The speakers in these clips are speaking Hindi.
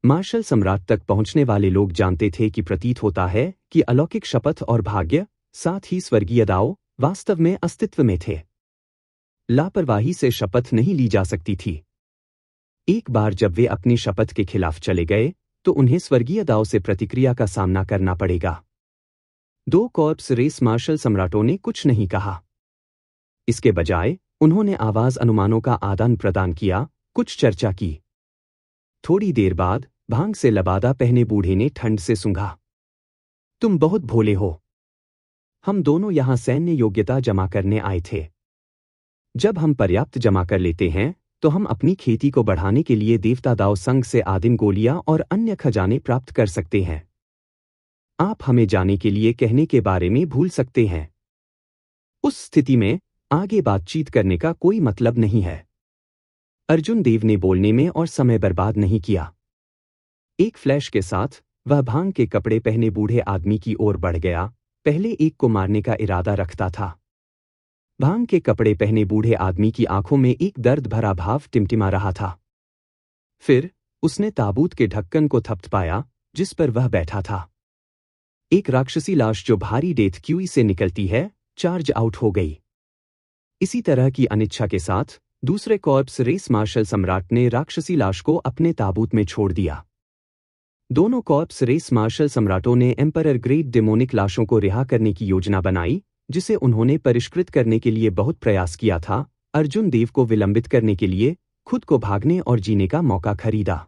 मार्शल सम्राट तक पहुंचने वाले लोग जानते थे कि प्रतीत होता है कि अलौकिक शपथ और भाग्य, साथ ही स्वर्गीय दाव, वास्तव में अस्तित्व में थे। लापरवाही से शपथ नहीं ली जा सकती थी। एक बार जब वे अपनी शपथ के खिलाफ चले गए तो उन्हें स्वर्गीय दाव से प्रतिक्रिया का सामना करना पड़ेगा। 2 कॉर्प्स रेस मार्शल सम्राटों ने कुछ नहीं कहा। इसके बजाय उन्होंने आवाज अनुमानों का आदान प्रदान किया, कुछ चर्चा की। थोड़ी देर बाद भांग से लबादा पहने बूढ़े ने ठंड से सूंघा। तुम बहुत भोले हो। हम दोनों यहां सैन्य योग्यता जमा करने आए थे। जब हम पर्याप्त जमा कर लेते हैं तो हम अपनी खेती को बढ़ाने के लिए देवता दाव संघ से आदिम गोलियां और अन्य खजाने प्राप्त कर सकते हैं। आप हमें जाने के लिए कहने के बारे में भूल सकते हैं। उस स्थिति में आगे बातचीत करने का कोई मतलब नहीं है। अर्जुन देव ने बोलने में और समय बर्बाद नहीं किया। एक फ्लैश के साथ वह भांग के कपड़े पहने बूढ़े आदमी की ओर बढ़ गया। पहले एक को मारने का इरादा रखता था। भांग के कपड़े पहने बूढ़े आदमी की आंखों में एक दर्द भरा भाव टिमटिमा रहा था। फिर उसने ताबूत के ढक्कन को थपथपाया जिस पर वह बैठा था। एक राक्षसी लाश जो भारी डेथ क्यूई से निकलती है, चार्ज आउट हो गई। इसी तरह की अनिच्छा के साथ दूसरे कॉर्प्स रेस मार्शल सम्राट ने राक्षसी लाश को अपने ताबूत में छोड़ दिया। दोनों कॉर्प्स रेस मार्शल सम्राटों ने एम्परर ग्रेट डेमोनिक लाशों को रिहा करने की योजना बनाई, जिसे उन्होंने परिष्कृत करने के लिए बहुत प्रयास किया था। अर्जुन देव को विलंबित करने के लिए खुद को भागने और जीने का मौका खरीदा।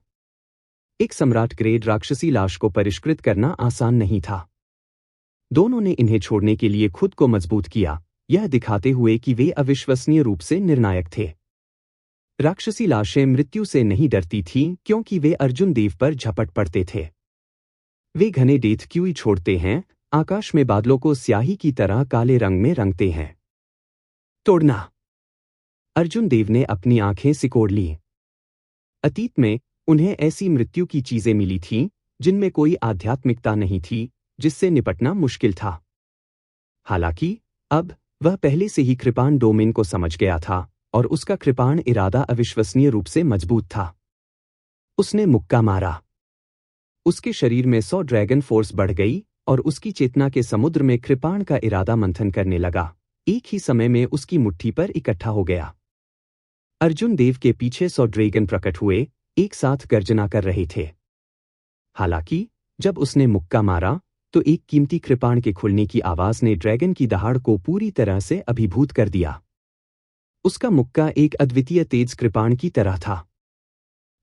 एक सम्राट ग्रेड राक्षसी लाश को परिष्कृत करना आसान नहीं था। दोनों ने इन्हें छोड़ने के लिए खुद को मजबूत किया, यह दिखाते हुए कि वे अविश्वसनीय रूप से निर्णायक थे। राक्षसी लाशें मृत्यु से नहीं डरती थीं क्योंकि वे अर्जुन देव पर झपट पड़ते थे। वे घने डेथ क्यूई छोड़ते हैं, आकाश में बादलों को स्याही की तरह काले रंग में रंगते हैं। तोड़ना। अर्जुन देव ने अपनी आंखें सिकोड़ ली। अतीत में उन्हें ऐसी मृत्यु की चीजें मिली थीं जिनमें कोई आध्यात्मिकता नहीं थी, जिससे निपटना मुश्किल था। हालांकि अब वह पहले से ही कृपाण डोमेन को समझ गया था और उसका कृपाण इरादा अविश्वसनीय रूप से मजबूत था। उसने मुक्का मारा। उसके शरीर में 100 ड्रैगन फोर्स बढ़ गई और उसकी चेतना के समुद्र में कृपाण का इरादा मंथन करने लगा। एक ही समय में उसकी मुट्ठी पर इकट्ठा हो गया। अर्जुन देव के पीछे 100 ड्रैगन प्रकट हुए, एक साथ गर्जना कर रहे थे। हालांकि जब उसने मुक्का मारा तो एक कीमती कृपाण के खुलने की आवाज ने ड्रैगन की दहाड़ को पूरी तरह से अभिभूत कर दिया। उसका मुक्का एक अद्वितीय तेज कृपाण की तरह था।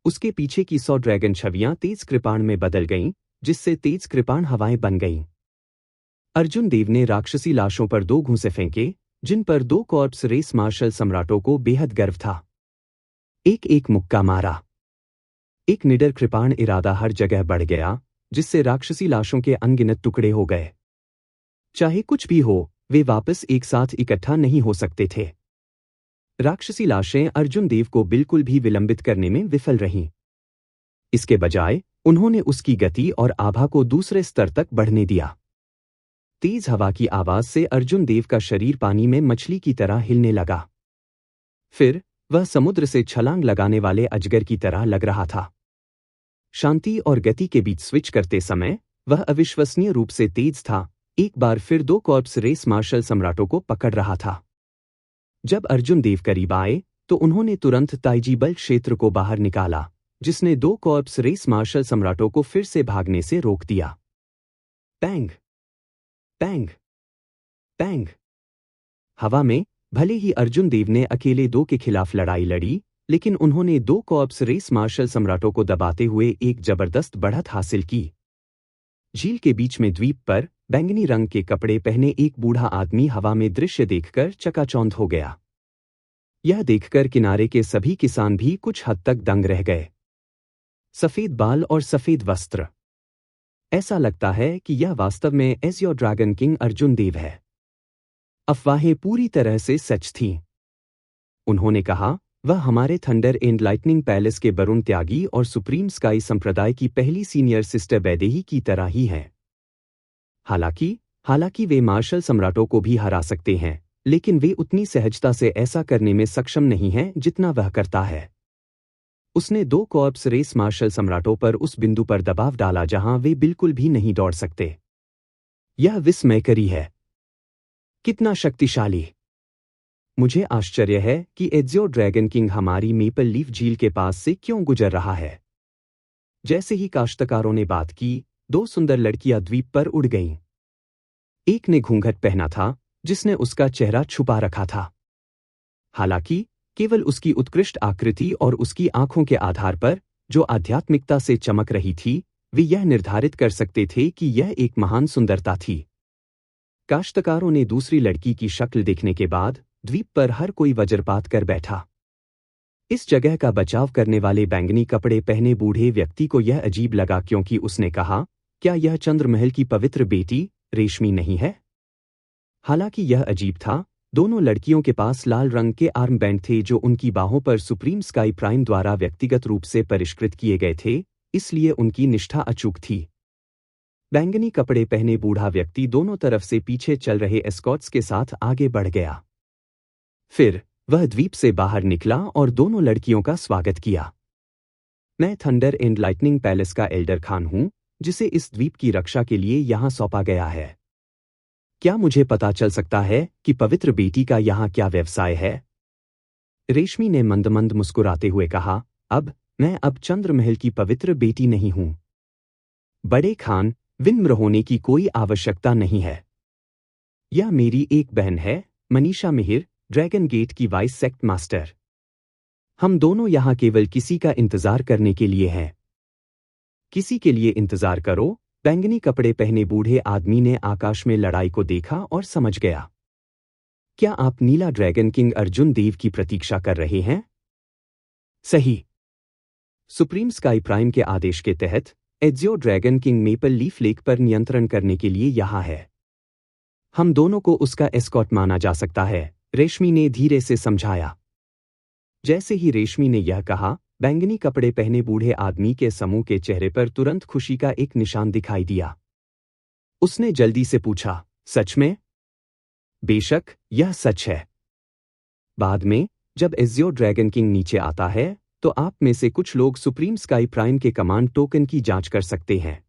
उसके पीछे की 100 ड्रैगन छवियां तेज कृपाण में बदल गईं, जिससे तेज कृपाण हवाएं बन गईं। अर्जुन देव ने राक्षसी लाशों पर 2 घूंसे फेंके, जिन पर 2 कॉर्प्स रेस मार्शल सम्राटों को बेहद गर्व था। एक एक मुक्का मारा। एक निडर कृपाण इरादा हर जगह बढ़ गया, जिससे राक्षसी लाशों के अनगिनत टुकड़े हो गए। चाहे कुछ भी हो, वे वापस एक साथ इकट्ठा नहीं हो सकते थे। राक्षसी लाशें अर्जुन देव को बिल्कुल भी विलंबित करने में विफल रहीं। इसके बजाय उन्होंने उसकी गति और आभा को दूसरे स्तर तक बढ़ने दिया। तेज हवा की आवाज से अर्जुन देव का शरीर पानी में मछली की तरह हिलने लगा। फिर वह समुद्र से छलांग लगाने वाले अजगर की तरह लग रहा था। शांति और गति के बीच स्विच करते समय वह अविश्वसनीय रूप से तेज था। एक बार फिर 2 कॉर्प्स रेस मार्शल सम्राटों को पकड़ रहा था। जब अर्जुन देव करीब आए तो उन्होंने तुरंत ताइजी बल क्षेत्र को बाहर निकाला, जिसने 2 कॉर्प्स रेस मार्शल सम्राटों को फिर से भागने से रोक दिया। पैंग पैंग पैंग। हवा में भले ही अर्जुन देव ने अकेले 2 के खिलाफ लड़ाई लड़ी, लेकिन उन्होंने 2 कॉर्प्स रेस मार्शल सम्राटों को दबाते हुए एक जबरदस्त बढ़त हासिल की। झील के बीच में द्वीप पर बैंगनी रंग के कपड़े पहने एक बूढ़ा आदमी हवा में दृश्य देखकर चकाचौंध हो गया। यह देखकर किनारे के सभी किसान भी कुछ हद तक दंग रह गए। सफेद बाल और सफेद वस्त्र। ऐसा लगता है कि यह वास्तव में एज़्योर ड्रैगन किंग अर्जुन देव है। अफवाहें पूरी तरह से सच थीं। उन्होंने कहा, वह हमारे थंडर एंड लाइटनिंग पैलेस के वरुण त्यागी और सुप्रीम स्काई संप्रदाय की पहली सीनियर सिस्टर बैदेही की तरह ही है। हालांकि वे मार्शल सम्राटों को भी हरा सकते हैं, लेकिन वे उतनी सहजता से ऐसा करने में सक्षम नहीं हैं जितना वह करता है। उसने 2 कॉर्प्स रेस मार्शल सम्राटों पर उस बिंदु पर दबाव डाला जहां वे बिल्कुल भी नहीं दौड़ सकते। यह विस्मयकारी है। कितना शक्तिशाली। मुझे आश्चर्य है कि एज़ियो ड्रैगन किंग हमारी मेपल लीफ झील के पास से क्यों गुजर रहा है। जैसे ही काश्तकारों ने बात की, 2 सुंदर लड़कियां द्वीप पर उड़ गईं। एक ने घूंघट पहना था, जिसने उसका चेहरा छुपा रखा था। हालांकि केवल उसकी उत्कृष्ट आकृति और उसकी आंखों के आधार पर, जो आध्यात्मिकता से चमक रही थी, वे यह निर्धारित कर सकते थे कि यह एक महान सुंदरता थी। काश्तकारों ने दूसरी लड़की की शक्ल देखने के बाद द्वीप पर हर कोई वज्रपात कर बैठा। इस जगह का बचाव करने वाले बैंगनी कपड़े पहने बूढ़े व्यक्ति को यह अजीब लगा क्योंकि उसने कहा, क्या यह चंद्रमहल की पवित्र बेटी रेशमी नहीं है? हालांकि यह अजीब था, दोनों लड़कियों के पास लाल रंग के आर्म बैंड थे जो उनकी बाहों पर सुप्रीम स्काई प्राइम द्वारा व्यक्तिगत रूप से परिष्कृत किए गए थे, इसलिए उनकी निष्ठा अचूक थी। बैंगनी कपड़े पहने बूढ़ा व्यक्ति दोनों तरफ से पीछे चल रहे एस्कॉट्स के साथ आगे बढ़ गया। फिर वह द्वीप से बाहर निकला और दोनों लड़कियों का स्वागत किया। मैं थंडर एंड लाइटनिंग पैलेस का एल्डर खान हूं, जिसे इस द्वीप की रक्षा के लिए यहां सौंपा गया है। क्या मुझे पता चल सकता है कि पवित्र बेटी का यहां क्या व्यवसाय है? रेशमी ने मंद मंद मुस्कुराते हुए कहा, मैं अब चंद्रमहल की पवित्र बेटी नहीं हूं। बड़े खान, विनम्र होने की कोई आवश्यकता नहीं है। यह मेरी एक बहन है, मनीषा मिहिर, ड्रैगन गेट की वाइस सेक्ट मास्टर। हम दोनों यहां केवल किसी का इंतजार करने के लिए हैं। किसी के लिए इंतजार करो। बैंगनी कपड़े पहने बूढ़े आदमी ने आकाश में लड़ाई को देखा और समझ गया। क्या आप नीला ड्रैगन किंग अर्जुन देव की प्रतीक्षा कर रहे हैं? सही। सुप्रीम स्काई प्राइम के आदेश के तहत Ezio dragon king maple leaf lake पर नियंत्रण करने के लिए यहां है। हम दोनों को उसका एस्कॉर्ट माना जा सकता है, रेशमी ने धीरे से समझाया। जैसे ही रेशमी ने यह कहा, बैंगनी कपड़े पहने बूढ़े आदमी के समूह के चेहरे पर तुरंत खुशी का एक निशान दिखाई दिया। उसने जल्दी से पूछा, सच में? बेशक, यह सच है। बाद में, जब एज़ियो ड्रैगन किंग नीचे आता है, तो आप में से कुछ लोग सुप्रीम स्काई प्राइम के कमांड टोकन की जांच कर सकते हैं।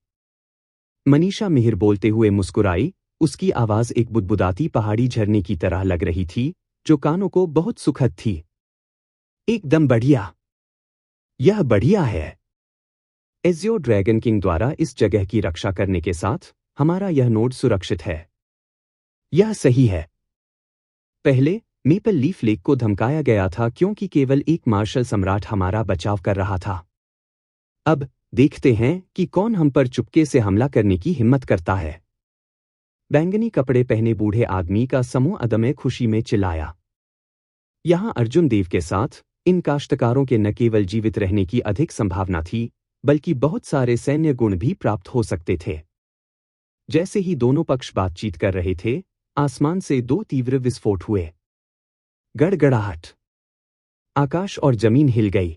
मनीषा मिहिर बोलते हुए मुस्कुराई, उसकी आवाज एक बुदबुदाती पहाड़ी झरने की तरह लग रही थी, जो कानों को बहुत सुखद थी। एकदम बढ़िया। यह बढ़िया है। एज़ियो ड्रैगन किंग द्वारा इस जगह की रक्षा करने के साथ, हमारा यह नोड सुरक्षित है। यह सही है। पहले, मेपल लीफ लेक को धमकाया गया था क्योंकि केवल एक मार्शल सम्राट हमारा बचाव कर रहा था। अब, देखते हैं कि कौन हम पर चुपके से हमला करने की हिम्मत करता है। बैंगनी कपड़े पहने बूढ़े आदमी का समूह अदम्य खुशी में चिल्लाया। यहां अर्जुन देव के साथ, इन काश्तकारों के न केवल जीवित रहने की अधिक संभावना थी, बल्कि बहुत सारे सैन्य गुण भी प्राप्त हो सकते थे। जैसे ही दोनों पक्ष बातचीत कर रहे थे, आसमान से 2 तीव्र विस्फोट हुए। गड़गड़ाहट। आकाश और जमीन हिल गई।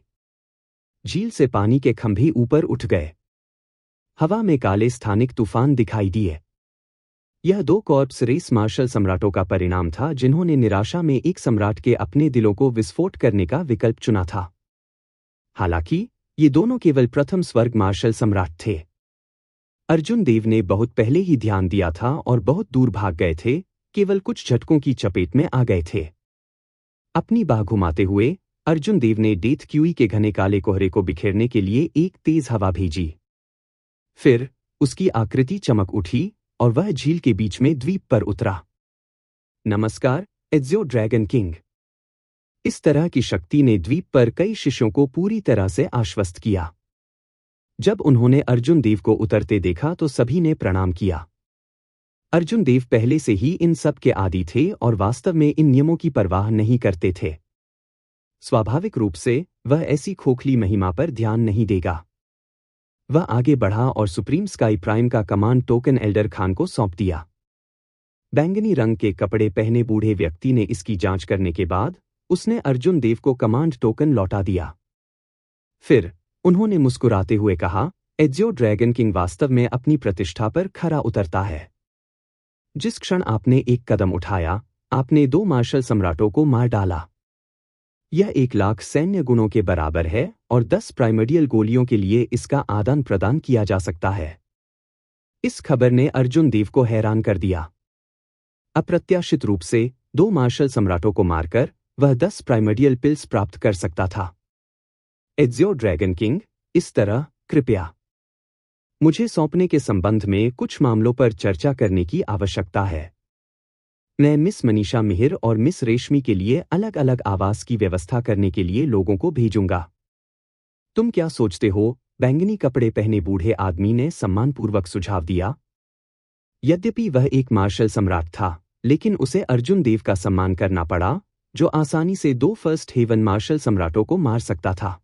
झील से पानी के खंभे ऊपर उठ गए। हवा में काले स्थानिक तूफान दिखाई दिए। यह 2 कॉर्प्स रेस मार्शल सम्राटों का परिणाम था जिन्होंने निराशा में एक सम्राट के अपने दिलों को विस्फोट करने का विकल्प चुना था। हालांकि, ये दोनों केवल प्रथम स्वर्ग मार्शल सम्राट थे। अर्जुन देव ने बहुत पहले ही ध्यान दिया था और बहुत दूर भाग गए थे, केवल कुछ झटकों की चपेट में आ गए थे। अपनी बाह घुमाते हुए, अर्जुन देव ने डेथ क्यूई के घने काले कोहरे को बिखेरने के लिए एक तेज हवा भेजी। फिर, उसकी आकृति चमक उठी और वह झील के बीच में द्वीप पर उतरा। नमस्कार, एज़ियो ड्रैगन किंग। इस तरह की शक्ति ने द्वीप पर कई शिष्यों को पूरी तरह से आश्वस्त किया। जब उन्होंने अर्जुन देव को उतरते देखा तो सभी ने प्रणाम किया। अर्जुन देव पहले से ही इन सब के आदी थे और वास्तव में इन नियमों की परवाह नहीं करते थे। स्वाभाविक रूप से, वह ऐसी खोखली महिमा पर ध्यान नहीं देगा। वह आगे बढ़ा और सुप्रीम स्काई प्राइम का कमांड टोकन एल्डर खान को सौंप दिया। बैंगनी रंग के कपड़े पहने बूढ़े व्यक्ति ने इसकी जांच करने के बाद, उसने अर्जुन देव को कमांड टोकन लौटा दिया। फिर, उन्होंने मुस्कुराते हुए कहा, एज़ियो ड्रैगन किंग वास्तव में अपनी प्रतिष्ठा पर खरा उतरता है। जिस क्षण आपने एक कदम उठाया, आपने 2 मार्शल सम्राटों को मार डाला। यह 1,00,000 सैन्य गुणों के बराबर है और 10 प्राइमर्डियल गोलियों के लिए इसका आदान प्रदान किया जा सकता है। इस खबर ने अर्जुन देव को हैरान कर दिया। अप्रत्याशित रूप से 2 मार्शल सम्राटों को मारकर वह 10 प्राइमर्डियल पिल्स प्राप्त कर सकता था। एज़ियो ड्रैगन किंग, इस तरह, कृपया मुझे सौंपने के संबंध में कुछ मामलों पर चर्चा करने की आवश्यकता है। मैं मिस मनीषा मिहिर और मिस रेशमी के लिए अलग अलग आवास की व्यवस्था करने के लिए लोगों को भेजूंगा। तुम क्या सोचते हो? बैंगनी कपड़े पहने बूढ़े आदमी ने सम्मानपूर्वक सुझाव दिया। यद्यपि वह एक मार्शल सम्राट था, लेकिन उसे अर्जुन देव का सम्मान करना पड़ा, जो आसानी से 2 फर्स्ट हेवन मार्शल सम्राटों को मार सकता था।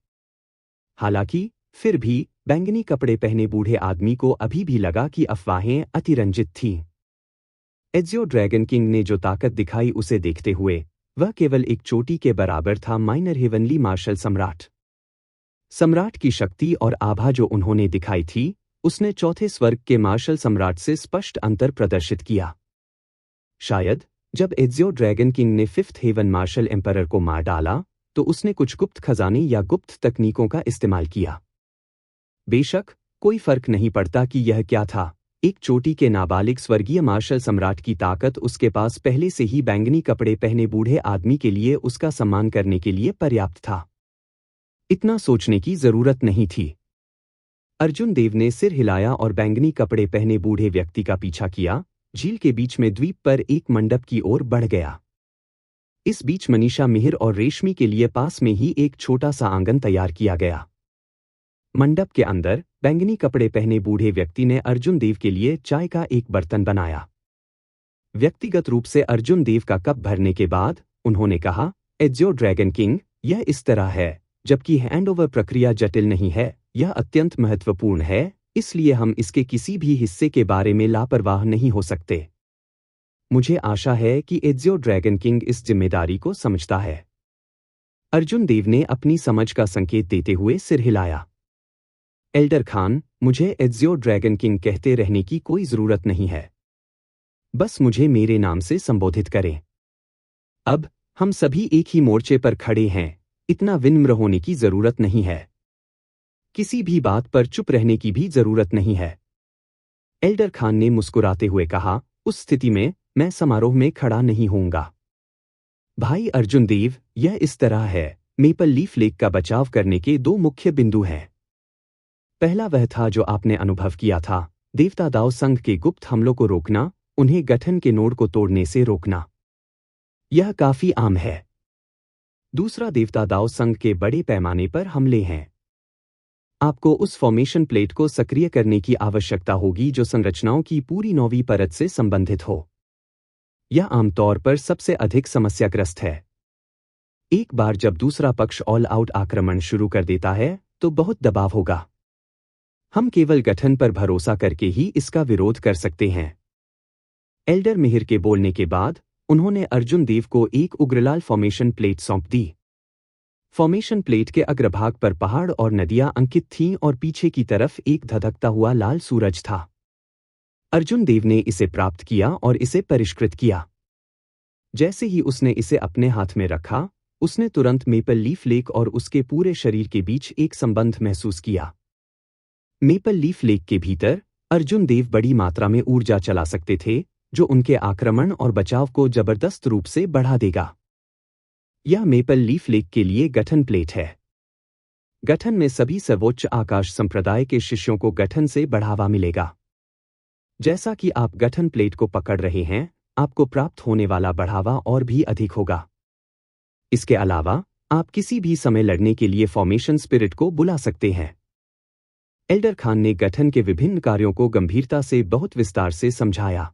हालांकि फिर भी बैंगनी कपड़े पहने बूढ़े आदमी को अभी भी लगा कि अफवाहें अतिरंजित थीं। एज़ियो ड्रैगन किंग ने जो ताकत दिखाई उसे देखते हुए वह केवल एक चोटी के बराबर था। माइनर हेवनली मार्शल सम्राट की शक्ति और आभा जो उन्होंने दिखाई थी, उसने चौथे स्वर्ग के मार्शल सम्राट से स्पष्ट अंतर प्रदर्शित किया। शायद जब एज़ियो ड्रैगन किंग ने 5th हेवन मार्शल एम्परर को मार डाला तो उसने कुछ गुप्त खजाने या गुप्त तकनीकों का इस्तेमाल किया। बेशक कोई फर्क नहीं पड़ता कि यह क्या था, एक चोटी के नाबालिग स्वर्गीय मार्शल सम्राट की ताकत उसके पास पहले से ही बैंगनी कपड़े पहने बूढ़े आदमी के लिए उसका सम्मान करने के लिए पर्याप्त था। इतना सोचने की जरूरत नहीं थी। अर्जुन देव ने सिर हिलाया और बैंगनी कपड़े पहने बूढ़े व्यक्ति का पीछा किया, झील के बीच में द्वीप पर एक मंडप की ओर बढ़ गया। इस बीच मनीषा मिहिर और रेशमी के लिए पास में ही एक छोटा सा आंगन तैयार किया गया। मंडप के अंदर बैंगनी कपड़े पहने बूढ़े व्यक्ति ने अर्जुन देव के लिए चाय का एक बर्तन बनाया। व्यक्तिगत रूप से अर्जुन देव का कप भरने के बाद उन्होंने कहा, एज़ियो ड्रैगन किंग, यह इस तरह है, जबकि हैंडओवर प्रक्रिया जटिल नहीं है, यह अत्यंत महत्वपूर्ण है, इसलिए हम इसके किसी भी हिस्से के बारे में लापरवाह नहीं हो सकते। मुझे आशा है कि एज़ियो ड्रैगन किंग इस जिम्मेदारी को समझता है। अर्जुन देव ने अपनी समझ का संकेत देते हुए सिर हिलाया। एल्डर खान, मुझे एज़ियो ड्रैगन किंग कहते रहने की कोई जरूरत नहीं है। बस मुझे मेरे नाम से संबोधित करें। अब हम सभी एक ही मोर्चे पर खड़े हैं, इतना विनम्र होने की जरूरत नहीं है। किसी भी बात पर चुप रहने की भी जरूरत नहीं है। एल्डर खान ने मुस्कुराते हुए कहा, उस स्थिति में मैं समारोह में खड़ा नहीं होऊंगा। भाई अर्जुन देव, यह इस तरह है, मेपल लीफ लेक का बचाव करने के 2 मुख्य बिंदु हैं। पहला वह था जो आपने अनुभव किया था, देवता दाव संघ के गुप्त हमलों को रोकना, उन्हें गठन के नोड को तोड़ने से रोकना। यह काफी आम है। दूसरा देवता दाव संघ के बड़े पैमाने पर हमले हैं। आपको उस फॉर्मेशन प्लेट को सक्रिय करने की आवश्यकता होगी जो संरचनाओं की पूरी 9वीं परत से संबंधित हो। यह आमतौर पर सबसे अधिक समस्याग्रस्त है। एक बार जब दूसरा पक्ष ऑल आउट आक्रमण शुरू कर देता है तो बहुत दबाव होगा। हम केवल गठन पर भरोसा करके ही इसका विरोध कर सकते हैं। एल्डर मिहिर के बोलने के बाद उन्होंने अर्जुन देव को एक उग्रलाल फॉर्मेशन प्लेट सौंप दी। फॉर्मेशन प्लेट के अग्रभाग पर पहाड़ और नदियां अंकित थीं और पीछे की तरफ एक धधकता हुआ लाल सूरज था। अर्जुन देव ने इसे प्राप्त किया और इसे परिष्कृत किया। जैसे ही उसने इसे अपने हाथ में रखा, उसने तुरंत मेपल लीफ लेक और उसके पूरे शरीर के बीच एक संबंध महसूस किया। मेपल लीफ लेक के भीतर अर्जुन देव बड़ी मात्रा में ऊर्जा चला सकते थे, जो उनके आक्रमण और बचाव को जबरदस्त रूप से बढ़ा देगा। यह मेपल लीफ लेक के लिए गठन प्लेट है। गठन में सभी सर्वोच्च आकाश संप्रदाय के शिष्यों को गठन से बढ़ावा मिलेगा। जैसा कि आप गठन प्लेट को पकड़ रहे हैं, आपको प्राप्त होने वाला बढ़ावा और भी अधिक होगा। इसके अलावा आप किसी भी समय लड़ने के लिए फॉर्मेशन स्पिरिट को बुला सकते हैं। एल्डर खान ने गठन के विभिन्न कार्यों को गंभीरता से बहुत विस्तार से समझाया।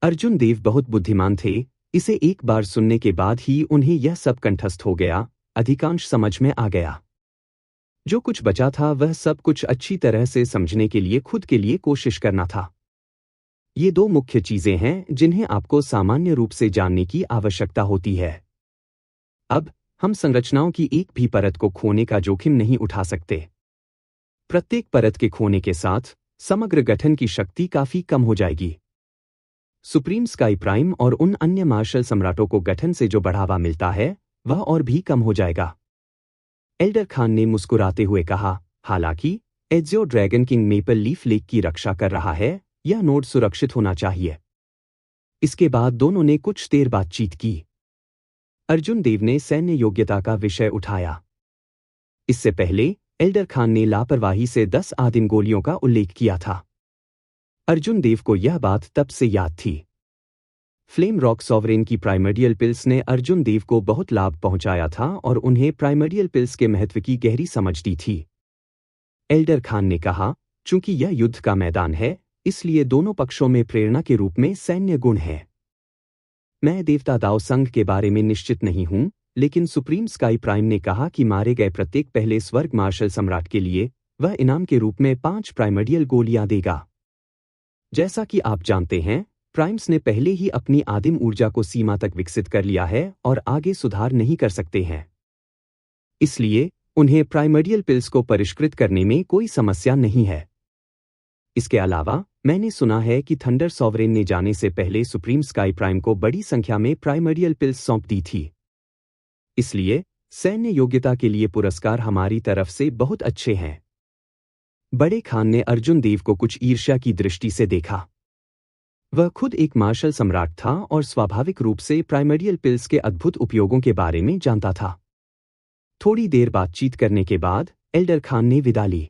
अर्जुन देव बहुत बुद्धिमान थे, इसे एक बार सुनने के बाद ही उन्हें यह सब कंठस्थ हो गया, अधिकांश समझ में आ गया। जो कुछ बचा था वह सब कुछ अच्छी तरह से समझने के लिए खुद के लिए कोशिश करना था। ये 2 मुख्य चीजें हैं जिन्हें आपको सामान्य रूप से जानने की आवश्यकता होती है। अब हम संरचनाओं की एक भी परत को खोने का जोखिम नहीं उठा सकते। प्रत्येक परत के खोने के साथ समग्र गठन की शक्ति काफी कम हो जाएगी। सुप्रीम स्काई प्राइम और उन अन्य मार्शल सम्राटों को गठन से जो बढ़ावा मिलता है वह और भी कम हो जाएगा। एल्डर खान ने मुस्कुराते हुए कहा, हालांकि AJIO dragon king maple leaf lake की रक्षा कर रहा है, यह नोड सुरक्षित होना चाहिए। इसके बाद दोनों ने कुछ देर बातचीत की। अर्जुन देव ने सैन्य योग्यता का विषय उठाया। इससे पहले एल्डर खान ने लापरवाही से 10 आदिम गोलियों का उल्लेख किया था। अर्जुन देव को यह बात तब से याद थी। फ्लेम रॉक सॉवरेन की प्राइमर्डियल पिल्स ने अर्जुन देव को बहुत लाभ पहुंचाया था और उन्हें प्राइमर्डियल पिल्स के महत्व की गहरी समझ दी थी। एल्डर खान ने कहा, चूंकि यह युद्ध का मैदान है, इसलिए दोनों पक्षों में प्रेरणा के रूप में सैन्य गुण है। मैं देवता दाव संघ के बारे में निश्चित नहीं हूं, लेकिन सुप्रीम स्काई प्राइम ने कहा कि मारे गए प्रत्येक पहले स्वर्ग मार्शल सम्राट के लिए वह इनाम के रूप में 5 प्राइमर्डियल गोलियां देगा। जैसा कि आप जानते हैं, प्राइम्स ने पहले ही अपनी आदिम ऊर्जा को सीमा तक विकसित कर लिया है और आगे सुधार नहीं कर सकते हैं। इसलिए उन्हें प्राइमर्डियल पिल्स को परिष्कृत करने में कोई समस्या नहीं है। इसके अलावा मैंने सुना है कि थंडर सॉवरेन ने जाने से पहले सुप्रीम स्काई प्राइम को बड़ी संख्या में प्राइमर्डियल पिल्स सौंप दी थी। इसलिए सैन्य योग्यता के लिए पुरस्कार हमारी तरफ से बहुत अच्छे हैं। बड़े खान ने अर्जुन देव को कुछ ईर्ष्या की दृष्टि से देखा। वह खुद एक मार्शल सम्राट था और स्वाभाविक रूप से प्राइमर्डियल पिल्स के अद्भुत उपयोगों के बारे में जानता था। थोड़ी देर बातचीत करने के बाद एल्डर खान ने विदा ली।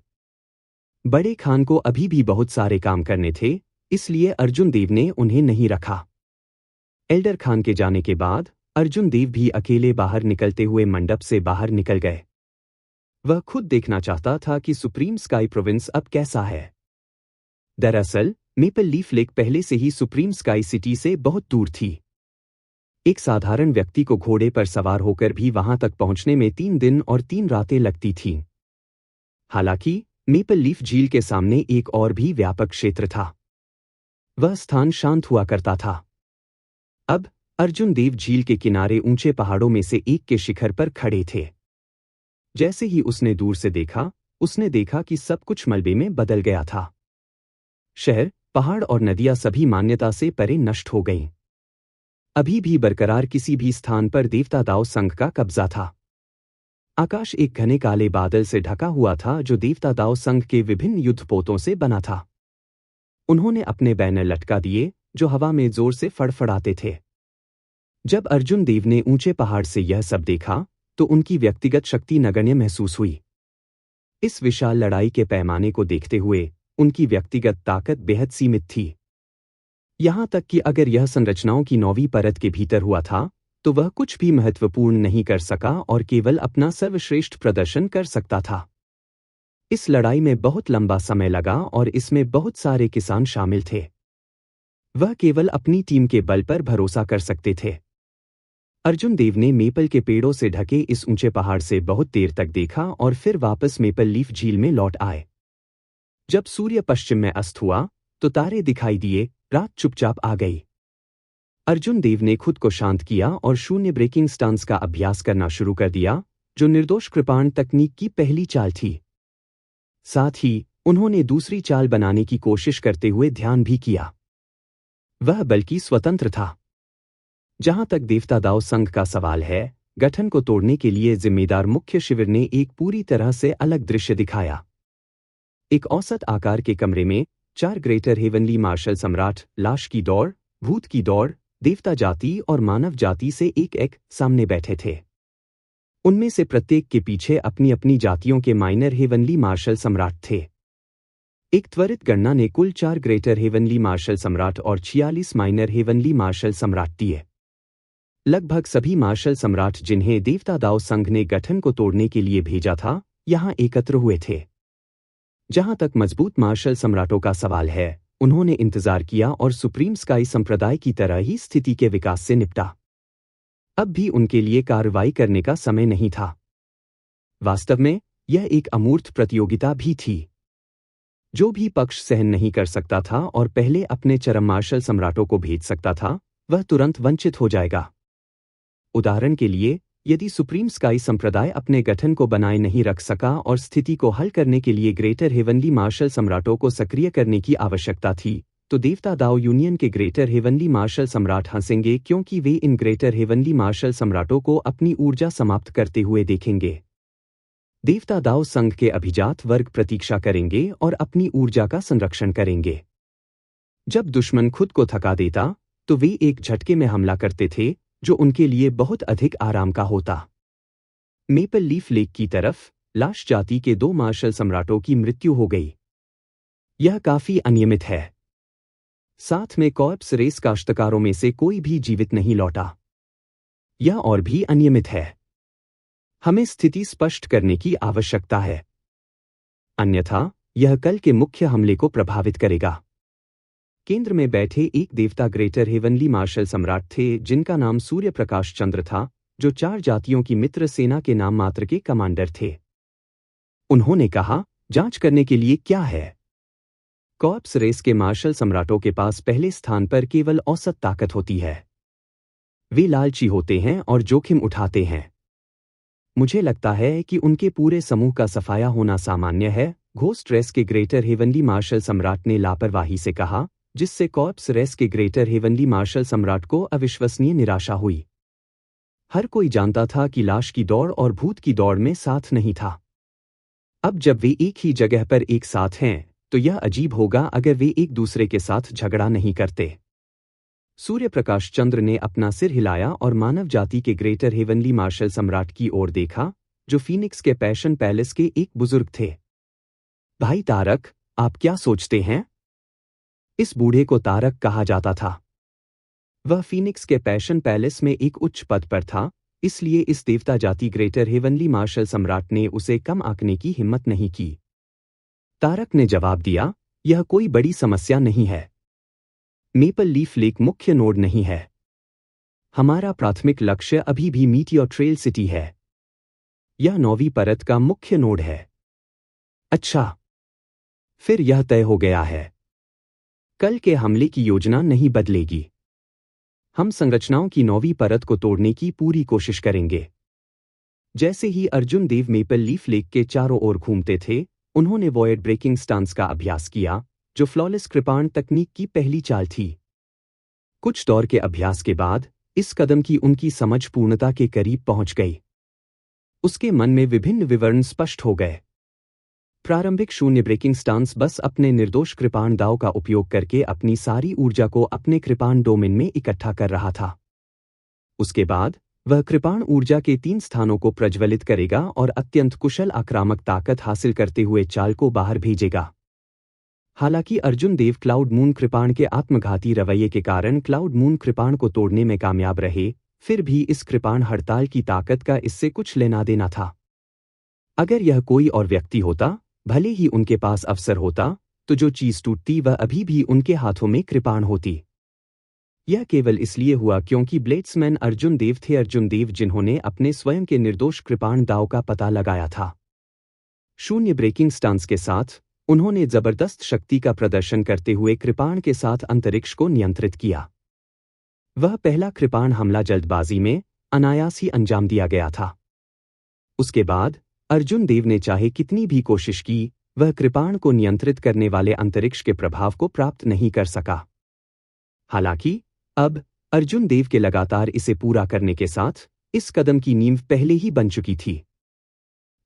बड़े खान को अभी भी बहुत सारे काम करने थे, इसलिए अर्जुन देव ने उन्हें नहीं रखा। एल्डर खान के जाने के बाद अर्जुन देव भी अकेले बाहर निकलते हुए मंडप से बाहर निकल गए। वह खुद देखना चाहता था कि सुप्रीम स्काई प्रोविंस अब कैसा है। दरअसल मेपल लीफ लेक पहले से ही सुप्रीम स्काई सिटी से बहुत दूर थी। एक साधारण व्यक्ति को घोड़े पर सवार होकर भी वहां तक पहुंचने में 3 दिन और 3 रातें लगती थीं। हालांकि मेपल लीफ झील के सामने एक और भी व्यापक क्षेत्र था। वह स्थान शांत हुआ करता था। अब अर्जुन देव झील के किनारे ऊंचे पहाड़ों में से एक के शिखर पर खड़े थे। जैसे ही उसने दूर से देखा, उसने देखा कि सब कुछ मलबे में बदल गया था। शहर, पहाड़ और नदियां सभी मान्यता से परे नष्ट हो गईं। अभी भी बरकरार किसी भी स्थान पर देवता दाव संघ का कब्जा था। आकाश एक घने काले बादल से ढका हुआ था जो देवता दाव संघ के विभिन्न युद्धपोतों से बना था। उन्होंने अपने बैनर लटका दिए जो हवा में जोर से फड़फड़ाते थे। जब अर्जुन देव ने ऊंचे पहाड़ से यह सब देखा तो उनकी व्यक्तिगत शक्ति नगण्य महसूस हुई। इस विशाल लड़ाई के पैमाने को देखते हुए उनकी व्यक्तिगत ताकत बेहद सीमित थी। यहां तक कि अगर यह संरचनाओं की 9वीं परत के भीतर हुआ था तो वह कुछ भी महत्वपूर्ण नहीं कर सका और केवल अपना सर्वश्रेष्ठ प्रदर्शन कर सकता था। इस लड़ाई में बहुत लंबा समय लगा और इसमें बहुत सारे किसान शामिल थे। वह केवल अपनी टीम के बल पर भरोसा कर सकते थे। अर्जुन देव ने मेपल के पेड़ों से ढके इस ऊंचे पहाड़ से बहुत देर तक देखा और फिर वापस मेपल लीफ झील में लौट आए। जब सूर्य पश्चिम में अस्त हुआ तो तारे दिखाई दिए, रात चुपचाप आ गई। अर्जुन देव ने खुद को शांत किया और शून्य ब्रेकिंग स्टांस का अभ्यास करना शुरू कर दिया, जो निर्दोष कृपाण तकनीक की पहली चाल थी। साथ ही उन्होंने दूसरी चाल बनाने की कोशिश करते हुए ध्यान भी किया। वह बल्कि स्वतंत्र था। जहां तक देवता दाव संघ का सवाल है, गठन को तोड़ने के लिए जिम्मेदार मुख्य शिविर ने एक पूरी तरह से अलग दृश्य दिखाया। एक औसत आकार के कमरे में 4 ग्रेटर हेवनली मार्शल सम्राट लाश की दौड़, भूत की दौड़, देवता जाति और मानव जाति से एक सामने बैठे थे। उनमें से प्रत्येक के पीछे अपनी अपनी जातियों के माइनर हेवनली मार्शल सम्राट थे। एक त्वरित गणना ने कुल 4 ग्रेटर हेवनली मार्शल सम्राट और 46 माइनर हेवनली मार्शल सम्राट दिए। लगभग सभी मार्शल सम्राट जिन्हें देवता दाव संघ ने गठन को तोड़ने के लिए भेजा था, यहां एकत्र हुए थे। जहां तक मजबूत मार्शल सम्राटों का सवाल है, उन्होंने इंतजार किया और सुप्रीम स्काई संप्रदाय की तरह ही स्थिति के विकास से निपटा। अब भी उनके लिए कार्रवाई करने का समय नहीं था। वास्तव में यह एक अमूर्त प्रतियोगिता भी थी। जो भी पक्ष सहन नहीं कर सकता था और पहले अपने चरम मार्शल सम्राटों को भेज सकता था, वह तुरंत वंचित हो जाएगा। उदाहरण के लिए, यदि सुप्रीम स्काई संप्रदाय अपने गठन को बनाए नहीं रख सका और स्थिति को हल करने के लिए ग्रेटर हेवनली मार्शल सम्राटों को सक्रिय करने की आवश्यकता थी, तो देवता दाओ यूनियन के ग्रेटर हेवनली मार्शल सम्राट हंसेंगे, क्योंकि वे इन ग्रेटर हेवनली मार्शल सम्राटों को अपनी ऊर्जा समाप्त करते हुए देखेंगे। देवता दाओ संघ के अभिजात वर्ग प्रतीक्षा करेंगे और अपनी ऊर्जा का संरक्षण करेंगे। जब दुश्मन खुद को थका देता तो वे एक झटके में हमला करते थे, जो उनके लिए बहुत अधिक आराम का होता। मेपल लीफ लेक की तरफ लाश जाति के 2 मार्शल सम्राटों की मृत्यु हो गई। यह काफी अनियमित है। साथ में कॉर्प्स रेस काश्तकारों में से कोई भी जीवित नहीं लौटा। यह और भी अनियमित है। हमें स्थिति स्पष्ट करने की आवश्यकता है, अन्यथा यह कल के मुख्य हमले को प्रभावित करेगा। केंद्र में बैठे एक देवता ग्रेटर हेवनली मार्शल सम्राट थे, जिनका नाम सूर्य प्रकाश चंद्र था, जो 4 जातियों की मित्र सेना के नाम मात्र के कमांडर थे। उन्होंने कहा, जांच करने के लिए क्या है? कॉर्प्स रेस के मार्शल सम्राटों के पास पहले स्थान पर केवल औसत ताकत होती है। वे लालची होते हैं और जोखिम उठाते हैं। मुझे लगता है कि उनके पूरे समूह का सफाया होना सामान्य है, घोस्ट रेस के ग्रेटर हेवनली मार्शल सम्राट ने लापरवाही से कहा, जिससे कॉर्प्स रेस के ग्रेटर हेवनली मार्शल सम्राट को अविश्वसनीय निराशा हुई। हर कोई जानता था कि लाश की दौड़ और भूत की दौड़ में साथ नहीं था। अब जब वे एक ही जगह पर एक साथ हैं, तो यह अजीब होगा अगर वे एक दूसरे के साथ झगड़ा नहीं करते। सूर्य प्रकाश चंद्र ने अपना सिर हिलाया और मानव जाति के ग्रेटर हेवनली मार्शल सम्राट की ओर देखा, जो फीनिक्स के पैशन पैलेस के एक बुजुर्ग थे। भाई तारक, आप क्या सोचते हैं? इस बूढ़े को तारक कहा जाता था। वह फीनिक्स के पैशन पैलेस में एक उच्च पद पर था, इसलिए इस देवता जाति ग्रेटर हेवनली मार्शल सम्राट ने उसे कम आंकने की हिम्मत नहीं की। तारक ने जवाब दिया, यह कोई बड़ी समस्या नहीं है। मेपल लीफ लेक मुख्य नोड नहीं है। हमारा प्राथमिक लक्ष्य अभी भी मीटियोर ट्रेल सिटी है। यह 9वीं परत का मुख्य नोड है। अच्छा, फिर यह तय हो गया है। कल के हमले की योजना नहीं बदलेगी। हम संरचनाओं की 9वीं परत को तोड़ने की पूरी कोशिश करेंगे। जैसे ही अर्जुन देव मेपल लीफ लेक के चारों ओर घूमते थे, उन्होंने वॉयड ब्रेकिंग स्टांस का अभ्यास किया, जो फ्लॉलेस कृपाण तकनीक की पहली चाल थी। कुछ दौर के अभ्यास के बाद इस कदम की उनकी समझ पूर्णता के करीब पहुंच गई। उसके मन में विभिन्न विवरण स्पष्ट हो गए। प्रारंभिक शून्य ब्रेकिंग स्टांस बस अपने निर्दोष कृपाण दाव का उपयोग करके अपनी सारी ऊर्जा को अपने कृपाण डोमेन में इकट्ठा कर रहा था। उसके बाद वह कृपाण ऊर्जा के 3 स्थानों को प्रज्वलित करेगा और अत्यंत कुशल आक्रामक ताकत हासिल करते हुए चाल को बाहर भेजेगा। हालांकि अर्जुन देव क्लाउड मून कृपाण के आत्मघाती रवैये के कारण क्लाउड मून कृपाण को तोड़ने में कामयाब रहे, फिर भी इस कृपाण हड़ताल की ताकत का इससे कुछ लेना देना था। अगर यह कोई और व्यक्ति होता, भले ही उनके पास अवसर होता, तो जो चीज टूटती वह अभी भी उनके हाथों में कृपाण होती। यह केवल इसलिए हुआ क्योंकि ब्लेड्समैन अर्जुन देव थे, अर्जुन देव जिन्होंने अपने स्वयं के निर्दोष कृपाण दाव का पता लगाया था। शून्य ब्रेकिंग स्टांस के साथ उन्होंने जबरदस्त शक्ति का प्रदर्शन करते हुए कृपाण के साथ अंतरिक्ष को नियंत्रित किया। वह पहला कृपाण हमला जल्दबाजी में अनायास ही अंजाम दिया गया था। उसके बाद अर्जुन देव ने चाहे कितनी भी कोशिश की, वह कृपाण को नियंत्रित करने वाले अंतरिक्ष के प्रभाव को प्राप्त नहीं कर सका। हालांकि अब अर्जुन देव के लगातार इसे पूरा करने के साथ इस कदम की नींव पहले ही बन चुकी थी।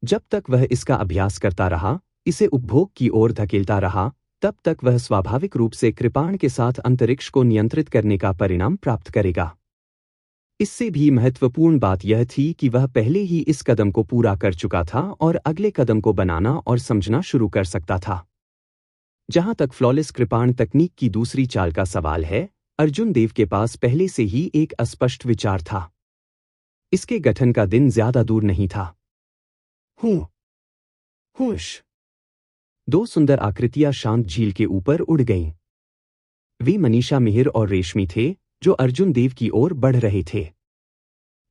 जब तक वह इसका अभ्यास करता रहा, इसे उपभोग की ओर धकेलता रहा, तब तक वह स्वाभाविक रूप से कृपाण के साथ अंतरिक्ष को नियंत्रित करने का परिणाम प्राप्त करेगा। इससे भी महत्वपूर्ण बात यह थी कि वह पहले ही इस कदम को पूरा कर चुका था और अगले कदम को बनाना और समझना शुरू कर सकता था। जहां तक फ्लॉलेस कृपाण तकनीक की दूसरी चाल का सवाल है, अर्जुन देव के पास पहले से ही एक अस्पष्ट विचार था। इसके गठन का दिन ज्यादा दूर नहीं था। हुश! 2 सुंदर आकृतियां शांत झील के ऊपर उड़ गईं। वे मनीषा मिहिर और रेशमी थे, जो अर्जुन देव की ओर बढ़ रहे थे।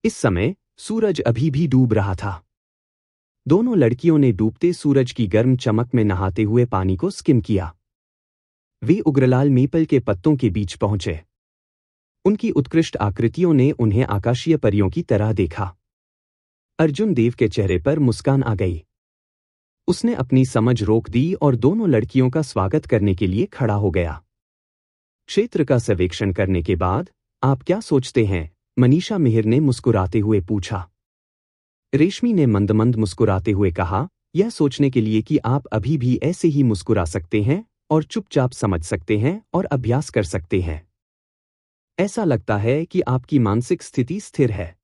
इस समय सूरज अभी भी डूब रहा था। दोनों लड़कियों ने डूबते सूरज की गर्म चमक में नहाते हुए पानी को स्किम किया। वे उग्रलाल मेपल के पत्तों के बीच पहुंचे। उनकी उत्कृष्ट आकृतियों ने उन्हें आकाशीय परियों की तरह देखा। अर्जुन देव के चेहरे पर मुस्कान आ गई। उसने अपनी समझ रोक दी और दोनों लड़कियों का स्वागत करने के लिए खड़ा हो गया। क्षेत्र का सर्वेक्षण करने के बाद आप क्या सोचते हैं? मनीषा मिहिर ने मुस्कुराते हुए पूछा। रेशमी ने मंद मुस्कुराते हुए कहा, यह सोचने के लिए कि आप अभी भी ऐसे ही मुस्कुरा सकते हैं और चुपचाप समझ सकते हैं और अभ्यास कर सकते हैं। ऐसा लगता है कि आपकी मानसिक स्थिति स्थिर है।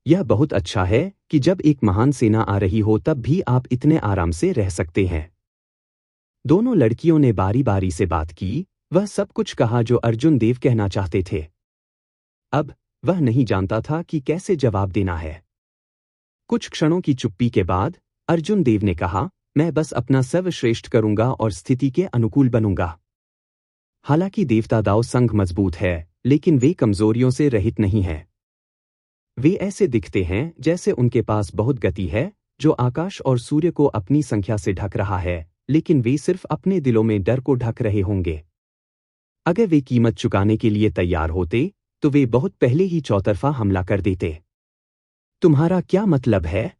यह बहुत अच्छा है कि जब एक महान सेना आ रही हो तब भी आप इतने आराम से रह सकते हैं। दोनों लड़कियों ने बारी बारी से बात की, वह सब कुछ कहा जो अर्जुन देव कहना चाहते थे। अब वह नहीं जानता था कि कैसे जवाब देना है। कुछ क्षणों की चुप्पी के बाद अर्जुन देव ने कहा, मैं बस अपना सर्वश्रेष्ठ करूंगा और स्थिति के अनुकूल बनूंगा। हालांकि देवता दाव संघ मजबूत है, लेकिन वे कमजोरियों से रहित नहीं हैं। वे ऐसे दिखते हैं जैसे उनके पास बहुत गति है, जो आकाश और सूर्य को अपनी संख्या से ढक रहा है, लेकिन वे सिर्फ अपने दिलों में डर को ढक रहे होंगे। अगर वे कीमत चुकाने के लिए तैयार होते, तो वे बहुत पहले ही चौतरफा हमला कर देते। तुम्हारा क्या मतलब है?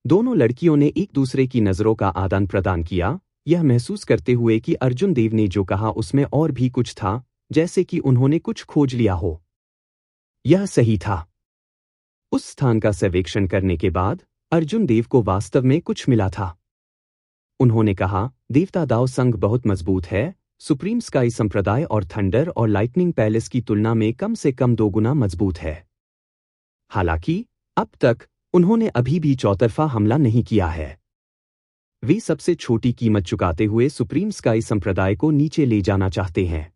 दोनों लड़कियों ने एक दूसरे की नजरों का आदान प्रदान किया, यह महसूस करते हुए कि अर्जुन देव ने जो कहा उसमें और भी कुछ था, जैसे कि उन्होंने कुछ खोज लिया हो। यह सही था। उस स्थान का सर्वेक्षण करने के बाद अर्जुन देव को वास्तव में कुछ मिला था। उन्होंने कहा, देवता दाव संघ बहुत मजबूत है, सुप्रीम स्काई संप्रदाय और थंडर और लाइटनिंग पैलेस की तुलना में कम से कम 2 गुना मजबूत है। हालांकि अब तक उन्होंने अभी भी चौतरफा हमला नहीं किया है। वे सबसे छोटी कीमत चुकाते हुए सुप्रीम स्काई संप्रदाय को नीचे ले जाना चाहते हैं।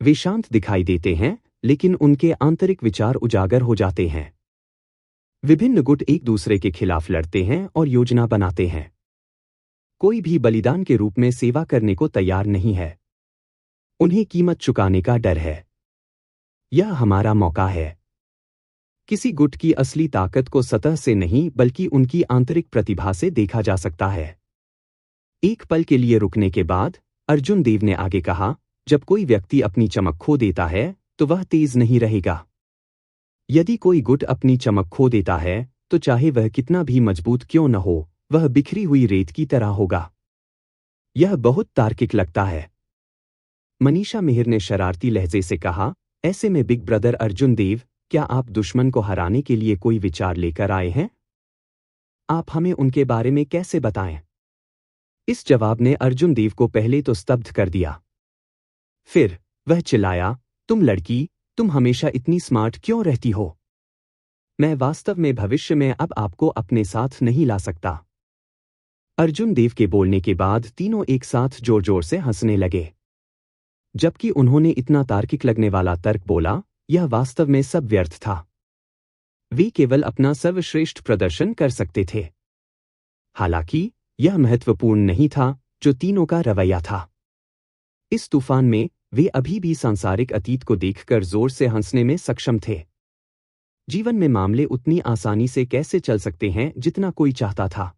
वे शांत दिखाई देते हैं, लेकिन उनके आंतरिक विचार उजागर हो जाते हैं। विभिन्न गुट एक दूसरे के खिलाफ लड़ते हैं और योजना बनाते हैं। कोई भी बलिदान के रूप में सेवा करने को तैयार नहीं है। उन्हें कीमत चुकाने का डर है। यह हमारा मौका है। किसी गुट की असली ताकत को सतह से नहीं बल्कि उनकी आंतरिक प्रतिभा से देखा जा सकता है। एक पल के लिए रुकने के बाद अर्जुन देव ने आगे कहा, जब कोई व्यक्ति अपनी चमक खो देता है तो वह तेज नहीं रहेगा। यदि कोई गुट अपनी चमक खो देता है तो चाहे वह कितना भी मजबूत क्यों न हो, वह बिखरी हुई रेत की तरह होगा। यह बहुत तार्किक लगता है। मनीषा मिहिर ने शरारती लहजे से कहा, ऐसे में बिग ब्रदर अर्जुन देव, क्या आप दुश्मन को हराने के लिए कोई विचार लेकर आए हैं? आप हमें उनके बारे में कैसे बताएं? इस जवाब ने अर्जुन देव को पहले तो स्तब्ध कर दिया। फिर वह चिल्लाया, तुम लड़की, तुम हमेशा इतनी स्मार्ट क्यों रहती हो? मैं वास्तव में भविष्य में अब आपको अपने साथ नहीं ला सकता। अर्जुन देव के बोलने के बाद तीनों एक साथ जोर जोर से हंसने लगे। जबकि उन्होंने इतना तार्किक लगने वाला तर्क बोला, यह वास्तव में सब व्यर्थ था। वे केवल अपना सर्वश्रेष्ठ प्रदर्शन कर सकते थे। हालांकि यह महत्वपूर्ण नहीं था जो तीनों का रवैया था। इस तूफान में वे अभी भी सांसारिक अतीत को देखकर जोर से हंसने में सक्षम थे। जीवन में मामले उतनी आसानी से कैसे चल सकते हैं जितना कोई चाहता था।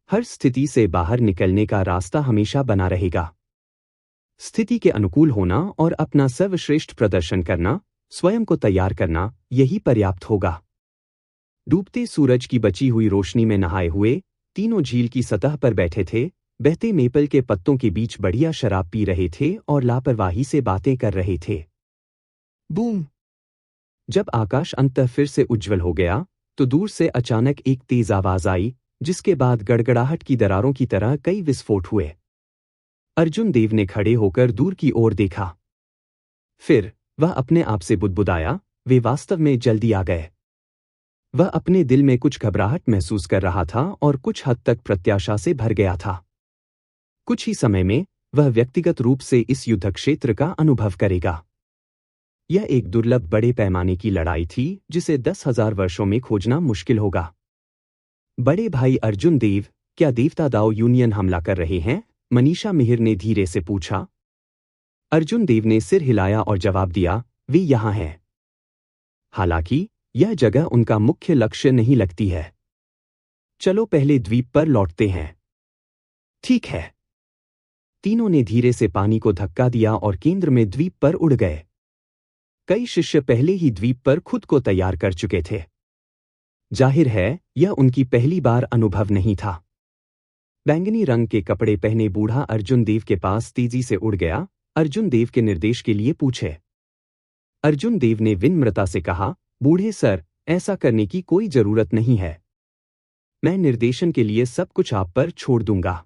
हर स्थिति से बाहर निकलने का रास्ता हमेशा बना रहेगा। स्थिति के अनुकूल होना और अपना सर्वश्रेष्ठ प्रदर्शन करना, स्वयं को तैयार करना, यही पर्याप्त होगा। डूबते सूरज की बची हुई रोशनी में नहाए हुए तीनों झील की सतह पर बैठे थे, बहते मेपल के पत्तों के बीच बढ़िया शराब पी रहे थे और लापरवाही से बातें कर रहे थे। बूम! जब आकाश अंततः फिर से उज्जवल हो गया, तो दूर से अचानक एक तेज आवाज आई, जिसके बाद गड़गड़ाहट की दरारों की तरह कई विस्फोट हुए। अर्जुन देव ने खड़े होकर दूर की ओर देखा। फिर वह अपने आप से बुदबुदाया, वे वास्तव में जल्दी आ गए। वह अपने दिल में कुछ घबराहट महसूस कर रहा था और कुछ हद तक प्रत्याशा से भर गया था। कुछ ही समय में वह व्यक्तिगत रूप से इस युद्ध क्षेत्र का अनुभव करेगा। यह एक दुर्लभ बड़े पैमाने की लड़ाई थी जिसे 10,000 वर्षों में खोजना मुश्किल होगा। बड़े भाई अर्जुन देव, क्या देवता दाव यूनियन हमला कर रहे हैं? मनीषा मिहिर ने धीरे से पूछा। अर्जुन देव ने सिर हिलाया और जवाब दिया, वे यहाँ हैं। हालांकि यह जगह उनका मुख्य लक्ष्य नहीं लगती है। चलो पहले द्वीप पर लौटते हैं। ठीक है। तीनों ने धीरे से पानी को धक्का दिया और केंद्र में द्वीप पर उड़ गए। कई शिष्य पहले ही द्वीप पर खुद को तैयार कर चुके थे। जाहिर है, यह उनकी पहली बार अनुभव नहीं था। बैंगनी रंग के कपड़े पहने बूढ़ा अर्जुन देव के पास तेजी से उड़ गया, अर्जुन देव के निर्देश के लिए पूछे। अर्जुन देव ने विनम्रता से कहा, बूढ़े सर, ऐसा करने की कोई जरूरत नहीं है। मैं निर्देशन के लिए सब कुछ आप पर छोड़ दूंगा।